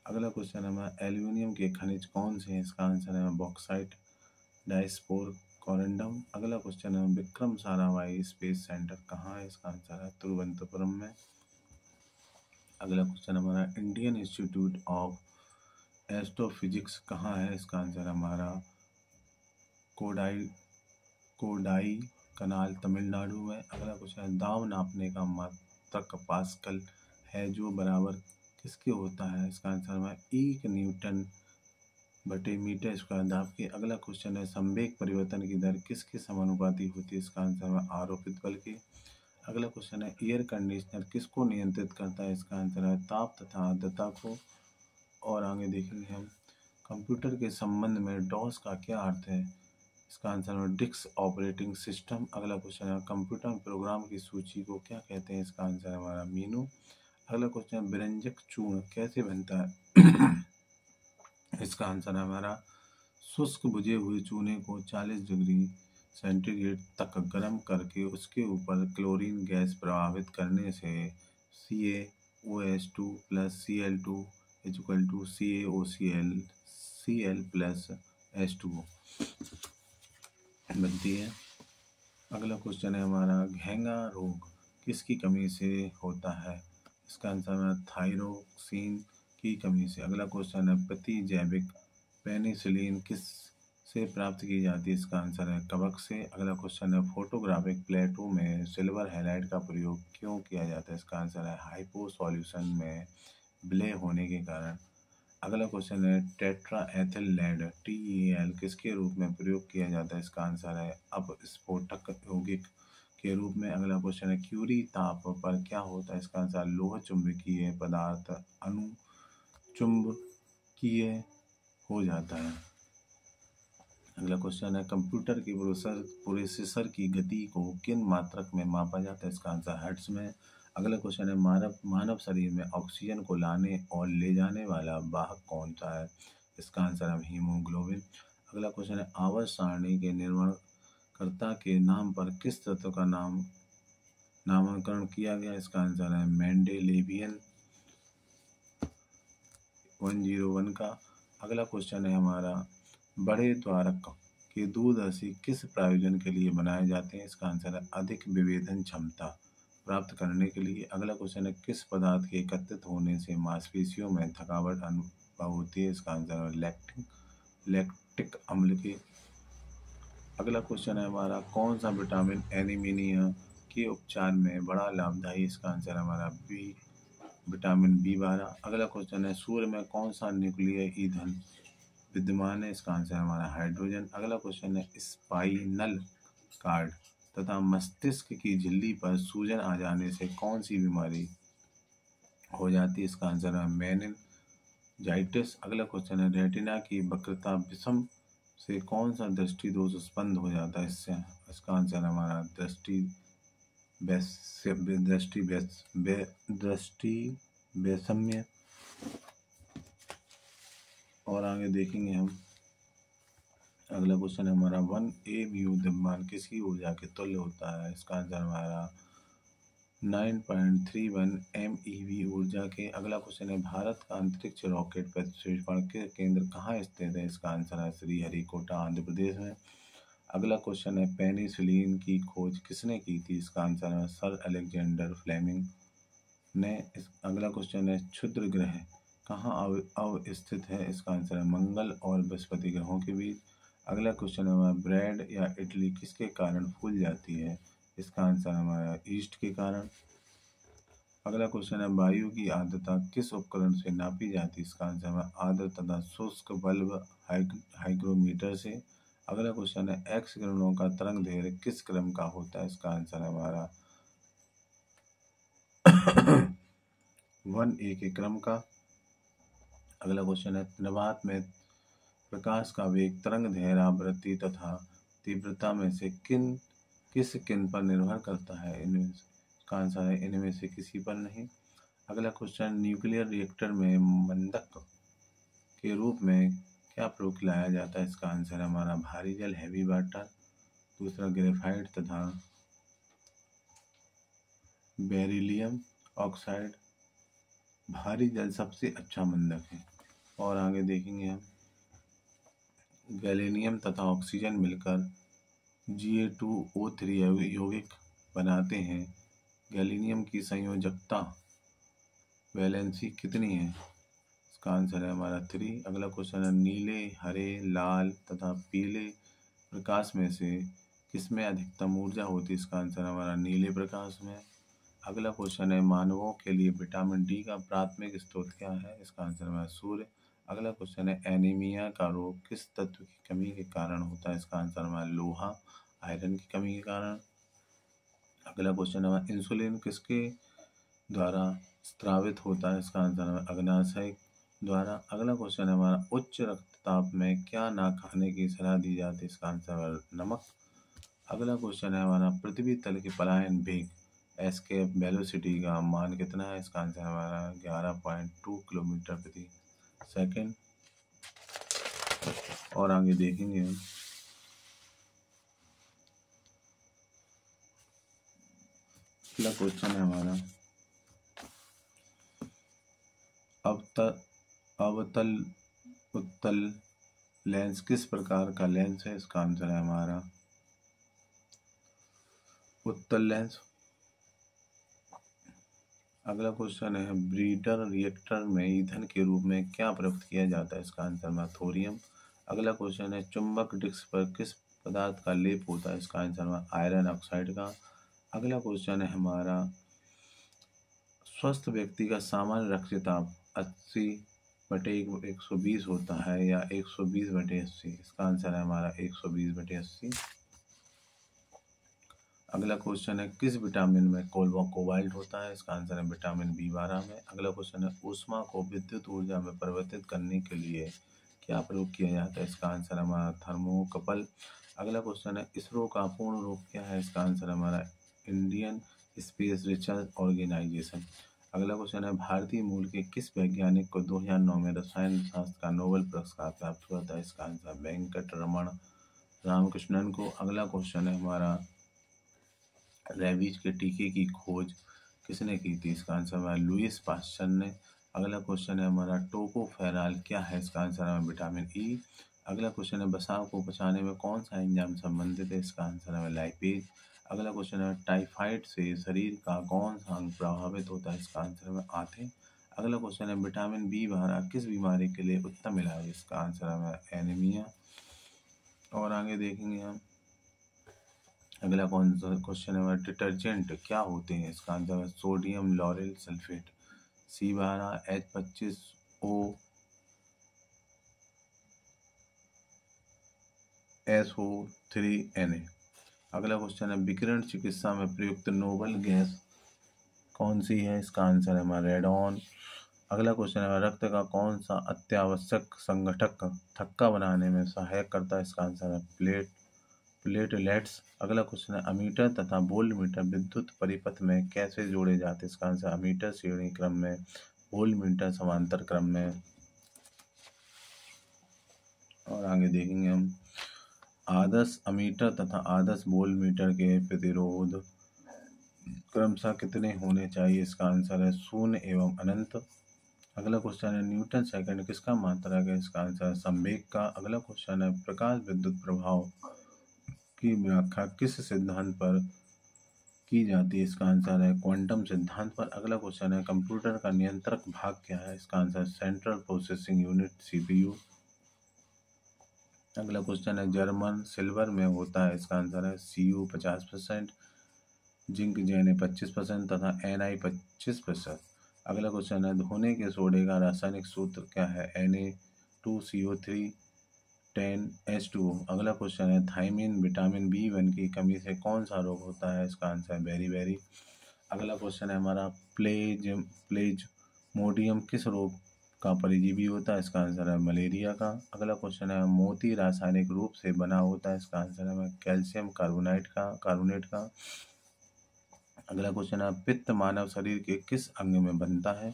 अगला क्वेश्चन है हमारा, एल्यूमिनियम के खनिज कौन से हैं? इसका आंसर है बॉक्साइट, डायस्पोर, कोरेंडम। अगला क्वेश्चन है, विक्रम साराभाई स्पेस सेंटर कहाँ है? इसका आंसर है तिरुवनंतपुरम में। अगला क्वेश्चन हमारा, इंडियन इंस्टीट्यूट ऑफ एस्ट्रोफिजिक्स कहाँ है? इसका आंसर हमारा कोडाई कनाल, तमिलनाडु में। अगला क्वेश्चन है, दाब नापने का मात्रक पास्कल है जो बराबर किसके होता है? इसका आंसर हमारा 1 न्यूटन बटे मीटर स्क्वायर दाब के। अगला क्वेश्चन है, संवेग परिवर्तन की दर किसके समानुपाती होती है? इसका आंसर है आरोपित बल के। अगला क्वेश्चन है, एयर कंडीशनर किसको नियंत्रित करता है? इसका आंसर है ताप तथा आर्द्रता को। और आगे देखेंगे हम, कंप्यूटर के संबंध में डॉस का क्या अर्थ है? इसका आंसर है डिस्क ऑपरेटिंग सिस्टम। अगला क्वेश्चन है, कंप्यूटर प्रोग्राम की सूची को क्या कहते हैं? इसका आंसर है हमारा मेनू। अगला क्वेश्चन है, व्यंजक चूर्ण कैसे बनता है? इसका आंसर है हमारा शुष्क बुझे हुए चूने को 40 डिग्री सेंटीग्रेड तक गर्म करके उसके ऊपर क्लोरीन गैस प्रभावित करने से CaOH2 plus Cl2 equal to CaOCl Cl plus H2O बनती है। अगला क्वेश्चन है हमारा, घेंगा रोग किसकी कमी से होता है? इसका आंसर है थायरोक्सिन की कमी से। अगला क्वेश्चन है, प्रतिजैविक पेनिसिलिन किस से प्राप्त की जाती है? इसका आंसर है कवक से। अगला क्वेश्चन है, फोटोग्राफिक प्लेटों में सिल्वर हैलाइड का प्रयोग क्यों किया जाता है? इसका आंसर है हाइपो सॉल्यूशन में विलय होने के कारण। अगला क्वेश्चन है, टेट्रा एथिल लेड TeL किसके रूप में प्रयोग किया जाता है? इसका आंसर है अपस्फोटक यौगिक के रूप में। अगला क्वेश्चन है, क्यूरी ताप पर क्या होता है? इसका आंसर लोह चुंबकीय पदार्थ अनुचुंबकीय हो जाता है। अगला क्वेश्चन है, कंप्यूटर की प्रोसेसर की गति को किन मात्रक में मापा जाता है? इसका आंसर हर्ट्ज में। अगला क्वेश्चन है, मानव शरीर में ऑक्सीजन को लाने और ले जाने वाला वाहक कौन सा है? इसका आंसर है हीमोग्लोबिन। अगला क्वेश्चन है, आवर्त सारणी के निर्माणकर्ता के नाम पर किस तत्व का नामकरण किया गया? इसका आंसर है मेंडेलिवियन 101 का। अगला क्वेश्चन है हमारा, बड़े त्वरक के दूरदर्शी किस प्रयोजन के लिए बनाए जाते हैं? इसका आंसर है अधिक विभेदन क्षमता प्राप्त करने के लिए। अगला क्वेश्चन है, किस पदार्थ के एकत्रित होने से मांसपेशियों में थकावट अनुभव होती है? इसका आंसर है लैक्टिक अम्ल के। अगला क्वेश्चन है हमारा, कौन सा विटामिन एनीमिया के उपचार में बड़ा लाभदायी? इसका आंसर है हमारा विटामिन B12। अगला क्वेश्चन है, सूर्य में कौन सा न्यूक्लियर ईंधन विद्यमान है? इसका आंसर है हमारा हाइड्रोजन। अगला क्वेश्चन है, स्पाइनल कार्ड तथा मस्तिष्क की झिल्ली पर सूजन आ जाने से कौन सी बीमारी हो जाती है? इसका आंसर है मेनिंजाइटिस। अगला क्वेश्चन है, रेटिना की वक्रता विषम से कौन सा दृष्टि दोष उत्पन्न हो जाता है? इसका आंसर है हमारा दृष्टि वैषम्य। और आगे देखेंगे हम, अगला क्वेश्चन है हमारा, 1 AMU द्रव्यमान किसकी ऊर्जा के तुल्य होता है? इसका आंसर हमारा 9.31 MeV ऊर्जा के। अगला क्वेश्चन है, भारत का अंतरिक्ष रॉकेट प्रक्षेपण के केंद्र कहाँ स्थित है? इसका आंसर है श्रीहरिकोटा, आंध्र प्रदेश में। अगला क्वेश्चन है, पेनिसिलिन की खोज किसने की थी? इसका आंसर है सर अलेक्जेंडर फ्लेमिंग ने। अगला क्वेश्चन है, क्षुद्र ग्रह कहाँ अवस्थित है? इसका आंसर है मंगल और बृहस्पति ग्रहों के बीच। अगला क्वेश्चन हमारा ब्रेड या इडली किसके कारण फूल जाती है? इसका आंसर हमारा ईस्ट के कारण। अगला क्वेश्चन है वायु की आर्द्रता किस उपकरण से नापी जाती है? इसका आंसर हमारा आर्द्रता तथा शुष्क बल्ब हाइग्रोमीटर से। अगला क्वेश्चन है एक्स किरणों का तरंग दैर्घ्य किस क्रम का होता है? इसका आंसर हमारा 1A के क्रम का। अगला क्वेश्चन है निवात में प्रकाश का वेग तरंग दैर्घ्य आवृत्ति तथा तीव्रता में से किस पर निर्भर करता है? इनमें इसका आंसर है इनमें से किसी पर नहीं। अगला क्वेश्चन न्यूक्लियर रिएक्टर में मंदक के रूप में क्या प्रयोग लाया जाता है? इसका आंसर हमारा भारी जल हैवी वाटर। दूसरा ग्रेफाइट तथा बेरिलियम ऑक्साइड। भारी जल सबसे अच्छा मंदक है। और आगे देखेंगे हम गैलेनियम तथा ऑक्सीजन मिलकर Ga2O3 यौगिक बनाते हैं। गैलेनियम की संयोजकता वैलेंसी कितनी है? इसका आंसर है हमारा 3। अगला क्वेश्चन है नीले, हरे, लाल तथा पीले प्रकाश में से किसमें अधिकतम ऊर्जा होती है? इसका आंसर हमारा नीले प्रकाश में। अगला क्वेश्चन है मानवों के लिए विटामिन डी का प्राथमिक स्रोत क्या है? इसका आंसर हमारा सूर्य। अगला क्वेश्चन है एनीमिया का रोग किस तत्व की कमी के कारण होता है? इसका आंसर हमारा लोहा आयरन की कमी के कारण। अगला क्वेश्चन है इंसुलिन किसके द्वारा स्रावित होता है? इसका आंसर है अग्नाशय द्वारा। अगला क्वेश्चन है हमारा उच्च रक्तचाप में क्या ना खाने की सलाह दी जाती है? इसका आंसर है नमक। अगला क्वेश्चन है हमारा पृथ्वी तल के पलायन वेग एस्केप वेलोसिटी का मान कितना है? इसका आंसर हमारा 11.2 किलोमीटर प्रति सेकेंड। और आगे देखेंगे हम अगला क्वेश्चन है हमारा अवतल उत्तल लेंस किस प्रकार का लेंस है? इसका आंसर है हमारा उत्तल लेंस। अगला क्वेश्चन है ब्रीडर रिएक्टर में ईंधन के रूप में क्या प्रयुक्त किया जाता है? इसका आंसर है थोरियम। अगला क्वेश्चन है चुंबक डिस्क पर किस पदार्थ का लेप होता है? इसका आंसर है आयरन ऑक्साइड का। अगला क्वेश्चन है हमारा स्वस्थ व्यक्ति का सामान्य रक्तचाप 80/120 होता है या 120/80? इसका आंसर है हमारा 120/80। अगला क्वेश्चन है किस विटामिन में कोबाल्ट होता है? इसका आंसर है विटामिन B12 में। अगला क्वेश्चन है ऊष्मा को विद्युत ऊर्जा में परिवर्तित करने के लिए क्या प्रयोग किया जाता है? इसका आंसर हमारा थर्मोकपल। अगला क्वेश्चन है इसरो का पूर्ण रूप क्या है? इसका आंसर हमारा इंडियन स्पेस रिसर्च ऑर्गेनाइजेशन। अगला क्वेश्चन है भारतीय मूल के किस वैज्ञानिक को 2009 में रसायन शास्त्र का नोबेल पुरस्कार प्राप्त हुआ था? इसका आंसर वेंकट रमण रामकृष्णन को। अगला क्वेश्चन है हमारा रेबीज के टीके की खोज किसने की थी? इसका आंसर हमारा लुईस पास्चर ने। अगला क्वेश्चन है हमारा टोकोफेरॉल क्या है? इसका आंसर है विटामिन ई। अगला क्वेश्चन है वसा को पचाने में कौन सा एंजाइम संबंधित है? इसका आंसर है लाइपेज। अगला क्वेश्चन है टाइफाइड से शरीर का कौन सा अंग प्रभावित होता है? इसका आंसर है आंखें। अगला क्वेश्चन है विटामिन B12 किस बीमारी के लिए उत्तम इलाज है? इसका आंसर है एनीमिया। और आगे देखेंगे हम अगला कौन सा क्वेश्चन है हमारा डिटर्जेंट क्या होते हैं? इसका आंसर है सोडियम लॉरेल सल्फेट C12H25OSO3Na। अगला क्वेश्चन है विकिरण चिकित्सा में प्रयुक्त नोबल गैस कौन सी है? इसका आंसर है हमारा रेडॉन। अगला क्वेश्चन है रक्त का कौन सा अत्यावश्यक संगठक थक्का बनाने में सहायक करता है? इसका आंसर है प्लेटलेट्स। अगला क्वेश्चन है अमीटर तथा वोल्टमीटर विद्युत परिपथ में कैसे जोड़े जाते हैं? इसका आंसर अमीटर श्रेणी क्रम में, वोल्टमीटर समांतर क्रम में। और आगे देखेंगे हम आदर्श अमीटर तथा आदर्श वोल्टमीटर के प्रतिरोध क्रमशः कितने होने चाहिए? इसका आंसर है 0 एवं अनंत। अगला क्वेश्चन है न्यूटन सेकंड किसका मात्रक है? इसका आंसर है संवेग का। अगला क्वेश्चन है प्रकाश विद्युत प्रभाव की व्याख्या किस सिद्धांत पर की जाती है? इसका आंसर है क्वांटम सिद्धांत पर। अगला क्वेश्चन है कंप्यूटर का नियंत्रक भाग क्या है? इसका answer central processing unit CPU। अगला क्वेश्चन है जर्मन सिल्वर में होता है, इसका आंसर है Cu 50%, जिंक जैन 25% तथा Ni 25%। अगला क्वेश्चन है धोने के सोडे का रासायनिक सूत्र क्या है, Na2CO3 10H2O। अगला क्वेश्चन है थायमिन विटामिन B1 की कमी से कौन सा रोग होता है, इसका आंसर है बेरी। अगला क्वेश्चन है हमारा प्लेज्मोडियम किस रोग का परजीवी होता है, इसका आंसर है मलेरिया का। अगला क्वेश्चन है मोती रासायनिक रूप से बना होता है, इसका आंसर है कैल्शियम कार्बोनेट का। अगला क्वेश्चन है पित्त मानव शरीर के किस अंग में बनता है,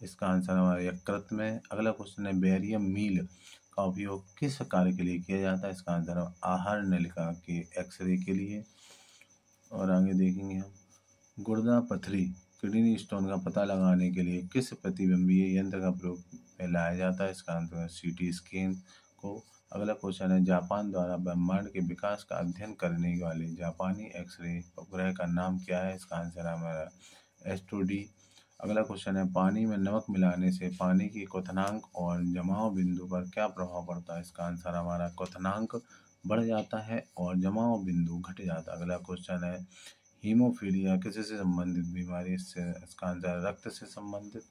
इसका आंसर हमारे यकृत में। अगला क्वेश्चन है बेरियम मील का उपयोग किस कार्य के लिए किया जाता है, इसका आंसर है आहार नलिका के एक्सरे के लिए। और आगे देखेंगे हम गुर्दा पथरी किडनी स्टोन का पता लगाने के लिए किस प्रतिबिंबीय यंत्र का प्रयोग में लाया जाता है, इसका आंसर है CT स्कैन को। अगला क्वेश्चन है जापान द्वारा ब्रह्मांड के विकास का अध्ययन करने वाले जापानी एक्सरे उपग्रह का नाम क्या है, इसका आंसर है हमारा एस्ट्रोडी। अगला क्वेश्चन है पानी में नमक मिलाने से पानी की क्वथनांक और जमाव बिंदु पर क्या प्रभाव पड़ता है, इसका आंसर हमारा क्वथनांक बढ़ जाता है और जमाव बिंदु घट जाता है। अगला क्वेश्चन है हीमोफीलिया किससे संबंधित बीमारी, इसका आंसर है रक्त से संबंधित।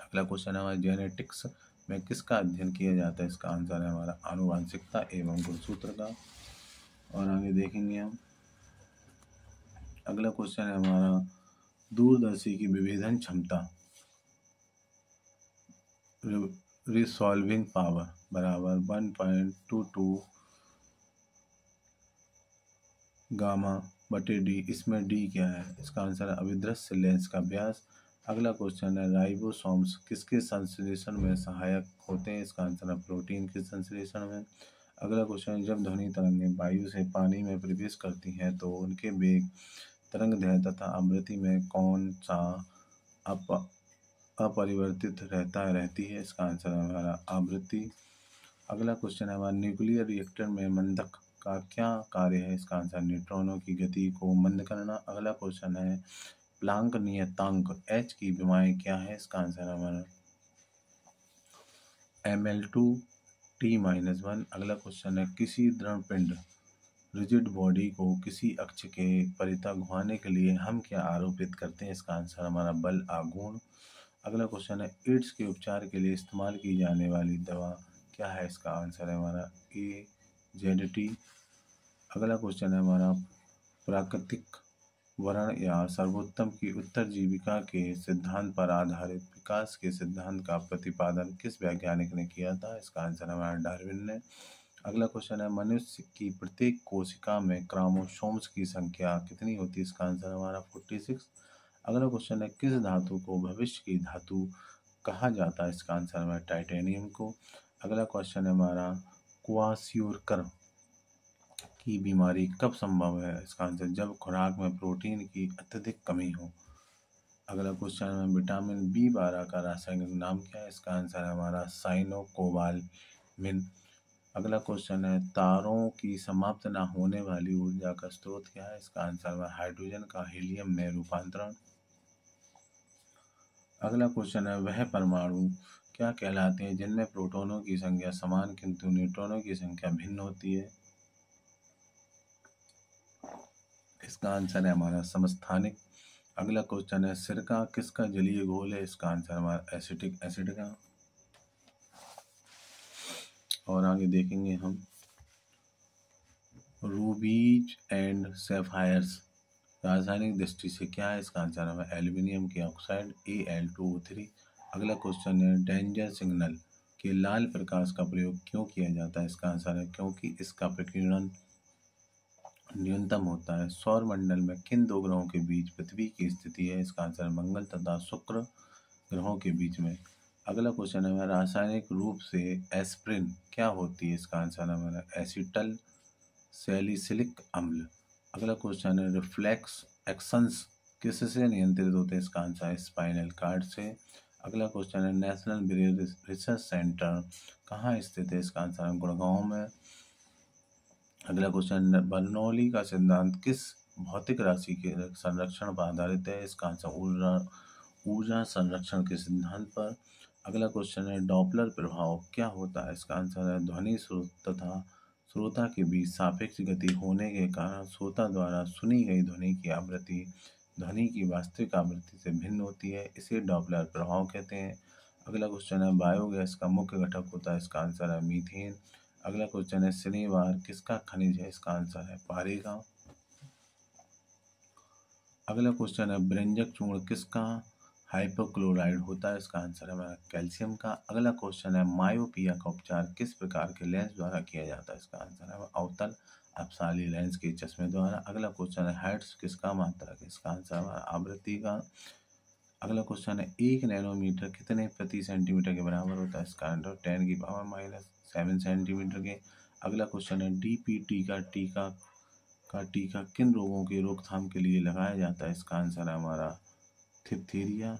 अगला क्वेश्चन है हमारा जेनेटिक्स में किसका अध्ययन किया जाता है, इसका आंसर है हमारा आनुवांशिकता एवं गुणसूत्र का। और आगे देखेंगे हम अगला क्वेश्चन है हमारा दूरदर्शी की विभेदन क्षमता रिसॉल्विंग पावर बराबर 1.22 गामा बटे डी। इसमें डी क्या है, इसका आंसर है अभिदृश्य लेंस का व्यास। अगला क्वेश्चन है राइबोसोम्स किसके संश्लेषण में सहायक होते हैं, इसका आंसर है प्रोटीन के संश्लेषण में। अगला क्वेश्चन है जब ध्वनि तरंगें वायु से पानी में प्रवेश करती हैं तो उनके वेग तरंगदैर्घ्य तथा आवृत्ति में कौन सा अपरिवर्तित रहती है, इसका आंसर है हमारा आवृत्ति। अगला क्वेश्चन है हमारा न्यूक्लियर रिएक्टर में मंदक का क्या कार्य है, इसका आंसर न्यूट्रॉनों की गति को मंद करना। अगला क्वेश्चन है प्लांक नियतांक H की विमाएं क्या है, इसका आंसर है हमारा Ml2T-1। अगला क्वेश्चन है किसी दृढ़ पिंड रिजिड बॉडी को किसी अक्ष के परितः घुमाने के लिए हम क्या आरोपित करते हैं, इसका आंसर हमारा बल आघूर्ण। अगला क्वेश्चन है एड्स के उपचार के लिए इस्तेमाल की जाने वाली दवा क्या है, इसका आंसर है हमारा AZT। अगला क्वेश्चन है हमारा प्राकृतिक वर्ण या सर्वोत्तम की उत्तरजीविका के सिद्धांत पर आधारित विकास के सिद्धांत का प्रतिपादन किस वैज्ञानिक ने किया था, इसका आंसर हमारा डार्विन ने। अगला क्वेश्चन है मनुष्य की प्रत्येक कोशिका में क्रोमोसोम्स की संख्या कितनी होती है, इसका आंसर हमारा 46। अगला क्वेश्चन है किस धातु को भविष्य की धातु कहा जाता है, इसका आंसर हमारा टाइटेनियम को। अगला क्वेश्चन है हमारा क्वासियोरकर की बीमारी कब संभव है, इसका आंसर जब खुराक में प्रोटीन की अत्यधिक कमी हो। अगला क्वेश्चन है विटामिन B12 का रासायनिक नाम क्या है, इसका आंसर है हमारा साइनोकोबालामिन। अगला क्वेश्चन है तारों की समाप्त न होने वाली ऊर्जा का स्रोत क्या है, इसका आंसर है हाइड्रोजन का हीलियम में रूपांतरण। अगला क्वेश्चन है वह परमाणु क्या कहलाते हैं जिनमें प्रोटॉनों की संख्या समान किंतु न्यूट्रॉनों की संख्या भिन्न होती है, इसका आंसर है हमारा समस्थानिक। अगला क्वेश्चन है सिरका किसका जलीय घोल है, इसका आंसर हमारा एसिटिक एसिड का। और आगे देखेंगे हम रूबीज एंड सैफायर्स रासायनिक दृष्टि से क्या है, इसका आंसर है एल्यूमिनियम के ऑक्साइड Al2O3। अगला क्वेश्चन है डेंजर सिग्नल के लाल प्रकाश का प्रयोग क्यों किया जाता है, इसका आंसर है क्योंकि इसका प्रकीर्णन न्यूनतम होता है। सौर मंडल में किन दो ग्रहों के बीच पृथ्वी की स्थिति है, इसका आंसर मंगल तथा शुक्र ग्रहों के बीच में। अगला क्वेश्चन है रासायनिक रूप से एस्प्रिन क्या होती है, इसका आंसर है हमारा एसिटल सैलिसिलिक अम्ल। अगला क्वेश्चन है रिफ्लेक्स एक्शंस किससे नियंत्रित होते हैं, इसका आंसर है स्पाइनल कार्ड से। अगला क्वेश्चन है नेशनल ब्रेन रिसर्च सेंटर कहाँ स्थित है, इसका आंसर है गुड़गांव में। अगला क्वेश्चन बर्नौली का सिद्धांत किस भौतिक राशि के संरक्षण पर आधारित है, इसका आंसर ऊर्जा संरक्षण के सिद्धांत पर। अगला क्वेश्चन है डॉपलर प्रभाव क्या होता है? इसका आंसर है ध्वनि स्रोत तथा श्रोता के बीच सापेक्ष गति होने के कारण श्रोता द्वारा सुनी गई ध्वनि की आवृत्ति ध्वनि की वास्तविक आवृत्ति से भिन्न होती है, इसे डॉपलर प्रभाव कहते हैं। अगला क्वेश्चन है बायोगैस का मुख्य घटक होता है? इसका आंसर है मीथेन। अगला क्वेश्चन है शनिवार किसका खनिज है? इसका आंसर है पारे का। अगला क्वेश्चन है ब्रेंजक चूर्ण किसका हाइपोक्लोराइड होता है? इसका आंसर है हमारा कैल्शियम का। अगला क्वेश्चन है मायोपिया का उपचार किस प्रकार के लेंस द्वारा किया जाता है? इसका आंसर है अवतल अपसारी लेंस के चश्मे द्वारा। अगला क्वेश्चन है हर्ट्ज किसका मात्रक है? इसका आंसर है हमारा आवृत्ति का। अगला क्वेश्चन है 1 नैनोमीटर कितने प्रति सेंटीमीटर के बराबर होता है? इसका आंसर 10⁻⁻7 सेंटीमीटर के। अगला क्वेश्चन है डीपीटी का टीका किन रोगों की रोकथाम के लिए लगाया जाता है? इसका आंसर है हमारा डिप्थीरिया,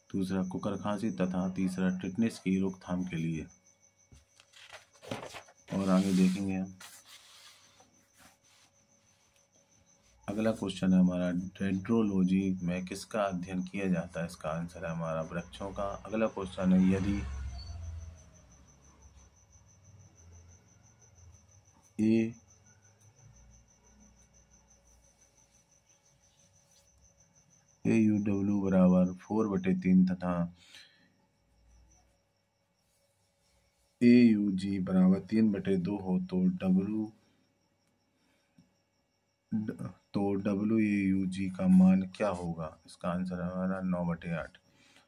दूसरा कुकर खांसी तथा तीसरा टिटनेस की रोकथाम के लिए। और आगे देखेंगे हम। अगला क्वेश्चन है हमारा डेंड्रोलॉजी में किसका अध्ययन किया जाता है? इसका आंसर है हमारा वृक्षों का। अगला क्वेश्चन है यदि AUW बराबर 4/3 तथा AUG बराबर 3/2 हो तो WAUG का मान क्या होगा? इसका आंसर है हमारा 9/8।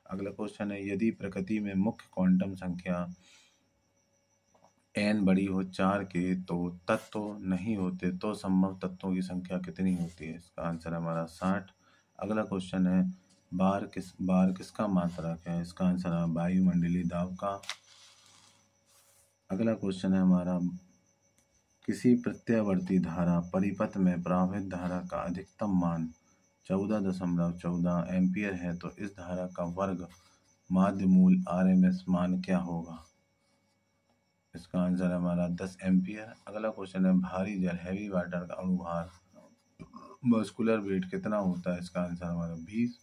अगला क्वेश्चन है यदि प्रकृति में मुख्य क्वांटम संख्या n बड़ी हो 4 के तो तत्व नहीं होते तो संभव तत्वों की संख्या कितनी होती है? इसका आंसर है हमारा 60। अगला क्वेश्चन है बार किसका मात्रक है? इसका आंसर है वायुमंडलीय दाब का। अगला क्वेश्चन है हमारा किसी प्रत्यावर्ती धारा परिपथ में प्रवाहित धारा का अधिकतम मान 14.14 एम्पियर है तो इस धारा का वर्ग माध्य मूल RMS मान क्या होगा? इसका आंसर है हमारा 10 एम्पियर। अगला क्वेश्चन है भारी जल हैवी वाटर का अणुभार मस्कुलर वेट कितना होता है? इसका आंसर हमारा 20।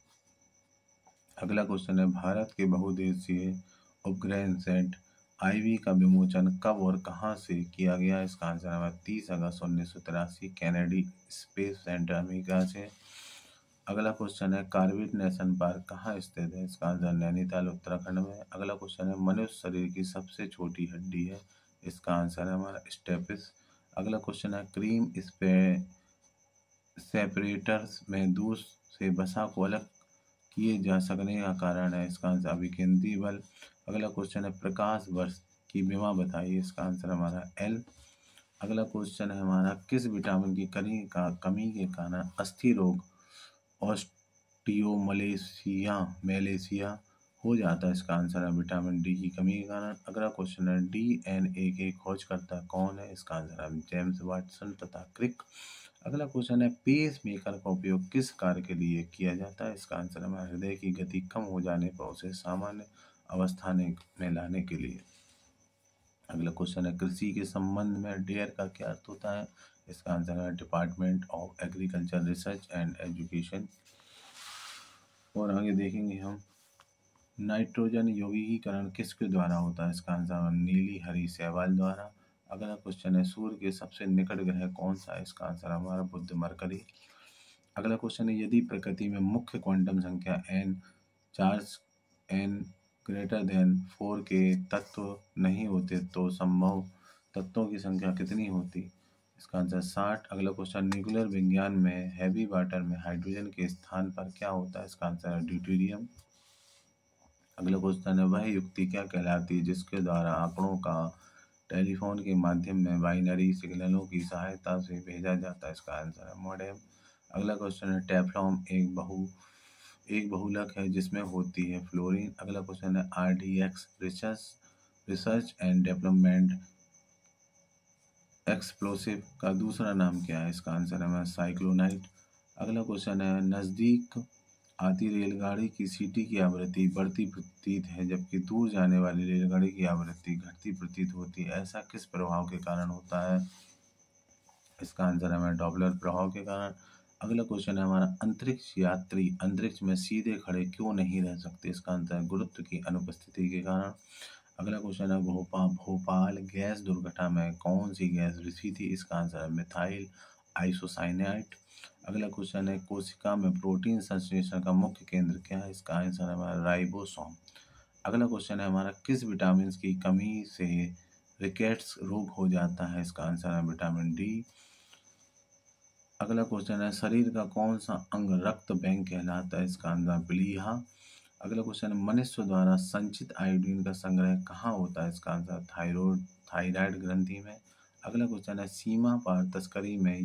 अगला क्वेश्चन है भारत के बहुउद्देशीय उपग्रह सेट IV का विमोचन कब और कहां से किया गया? इसका आंसर हमारा 30 अगस्त 1983 कैनेडी स्पेस सेंटर अमेरिका से। अगला क्वेश्चन है कार्बेट नेशनल पार्क कहाँ स्थित है? इसका आंसर नैनीताल उत्तराखंड में। अगला क्वेश्चन है मनुष्य शरीर की सबसे छोटी हड्डी है? इसका आंसर है हमारा स्टेपिस। अगला क्वेश्चन है क्रीम सेपरेटर्स में दूध से वसा को अलग किए जा सकने का कारण है? इसका आंसर अभिकेंद्री बल। अगला क्वेश्चन है प्रकाश वर्ष की विमा बताइए? इसका आंसर हमारा L। अगला क्वेश्चन है हमारा किस विटामिन की कमी के कारण अस्थि रोग ऑस्टियोमलेशिया हो जाता है? इसका आंसर है विटामिन D की कमी के कारण। अगला क्वेश्चन है DNA के खोजकर्ता कौन है? इसका आंसर है जेम्स वाटसन तथा क्रिक। अगला क्वेश्चन है पेस मेकर का उपयोग किस कार्य के लिए किया जाता है? इसका आंसर है हृदय की गति कम हो जाने पर उसे सामान्य अवस्था में लाने के लिए। अगला क्वेश्चन है कृषि के संबंध में डेयर का क्या अर्थ होता है? इसका आंसर है department of agriculture research and education. और आगे देखेंगे हम नाइट्रोजन यौगिकीकरण किसके द्वारा होता है? इसका आंसर नीली हरी शैवाल द्वारा। अगला क्वेश्चन है सूर्य के सबसे निकट ग्रह कौन सा है? इसका आंसर हमारा बुध मरकरी। अगला क्वेश्चन है यदि प्रकृति में मुख्य क्वांटम संख्या n charge n greater than 4 के तत्व नहीं होते तो संभव तत्वों की संख्या कितनी होती? इसका आंसर 60। अगला क्वेश्चन न्यूक्लियर विज्ञान में हैवी वाटर में हाइड्रोजन के स्थान पर क्या होता है? इसका आंसर है ड्यूटेरियम। अगला क्वेश्चन है वह युक्ति क्या कहलाती है जिसके द्वारा आंकड़ों का टेलीफोन के माध्यम में बाइनरी सिग्नलों की सहायता से भेजा जाता है? इसका आंसर है मॉडेम। अगला क्वेश्चन है टेफ्लॉन एक बहुलक है जिसमें होती है फ्लोरीन। अगला क्वेश्चन है RDX research and development explosive का दूसरा नाम क्या है? इसका आंसर है साइक्लोनाइट। अगला क्वेश्चन है नज़दीक आती रेलगाड़ी की सीटी की आवृत्ति बढ़ती प्रतीत है जबकि दूर जाने वाली रेलगाड़ी की आवृत्ति घटती प्रतीत होती है, ऐसा किस प्रभाव के कारण होता है? इसका आंसर है डॉपलर प्रभाव के कारण। अगला क्वेश्चन है हमारा, अंतरिक्ष यात्री अंतरिक्ष में सीधे खड़े क्यों नहीं रह सकते? इसका आंसर है गुरुत्व की अनुपस्थिति के कारण। अगला क्वेश्चन है, भोपाल गैस दुर्घटना में कौन सी गैस रिसी थी? इसका आंसर है मिथाइल आइसोसाइनेट। अगला क्वेश्चन है, कोशिका में प्रोटीन संश्लेषण का मुख्य केंद्र क्या है? इसका आंसर है हमारा राइबोसोम। अगला क्वेश्चन है हमारा, किस विटामिन की कमी से रिकेट्स रोग हो जाता है? इसका आंसर है विटामिन डी। अगला क्वेश्चन है, शरीर का कौन सा अंग रक्त बैंक कहलाता है? इसका आंसर प्लीहा। अगला क्वेश्चन है, मनुष्य द्वारा संचित आयोडीन का संग्रह कहाँ होता है? इसका आंसर थायराइड ग्रंथि में। अगला क्वेश्चन है, सीमा पार तस्करी में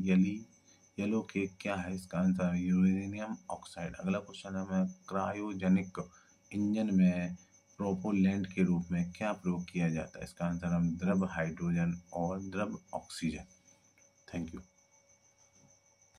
येलो केक क्या है? इसका आंसर है यूरेनियम ऑक्साइड। अगला क्वेश्चन है हमें, क्रायोजेनिक इंजन में प्रोपेलेंट के रूप में क्या प्रयोग किया जाता है? इसका आंसर हम द्रव हाइड्रोजन और द्रव ऑक्सीजन। Thank you.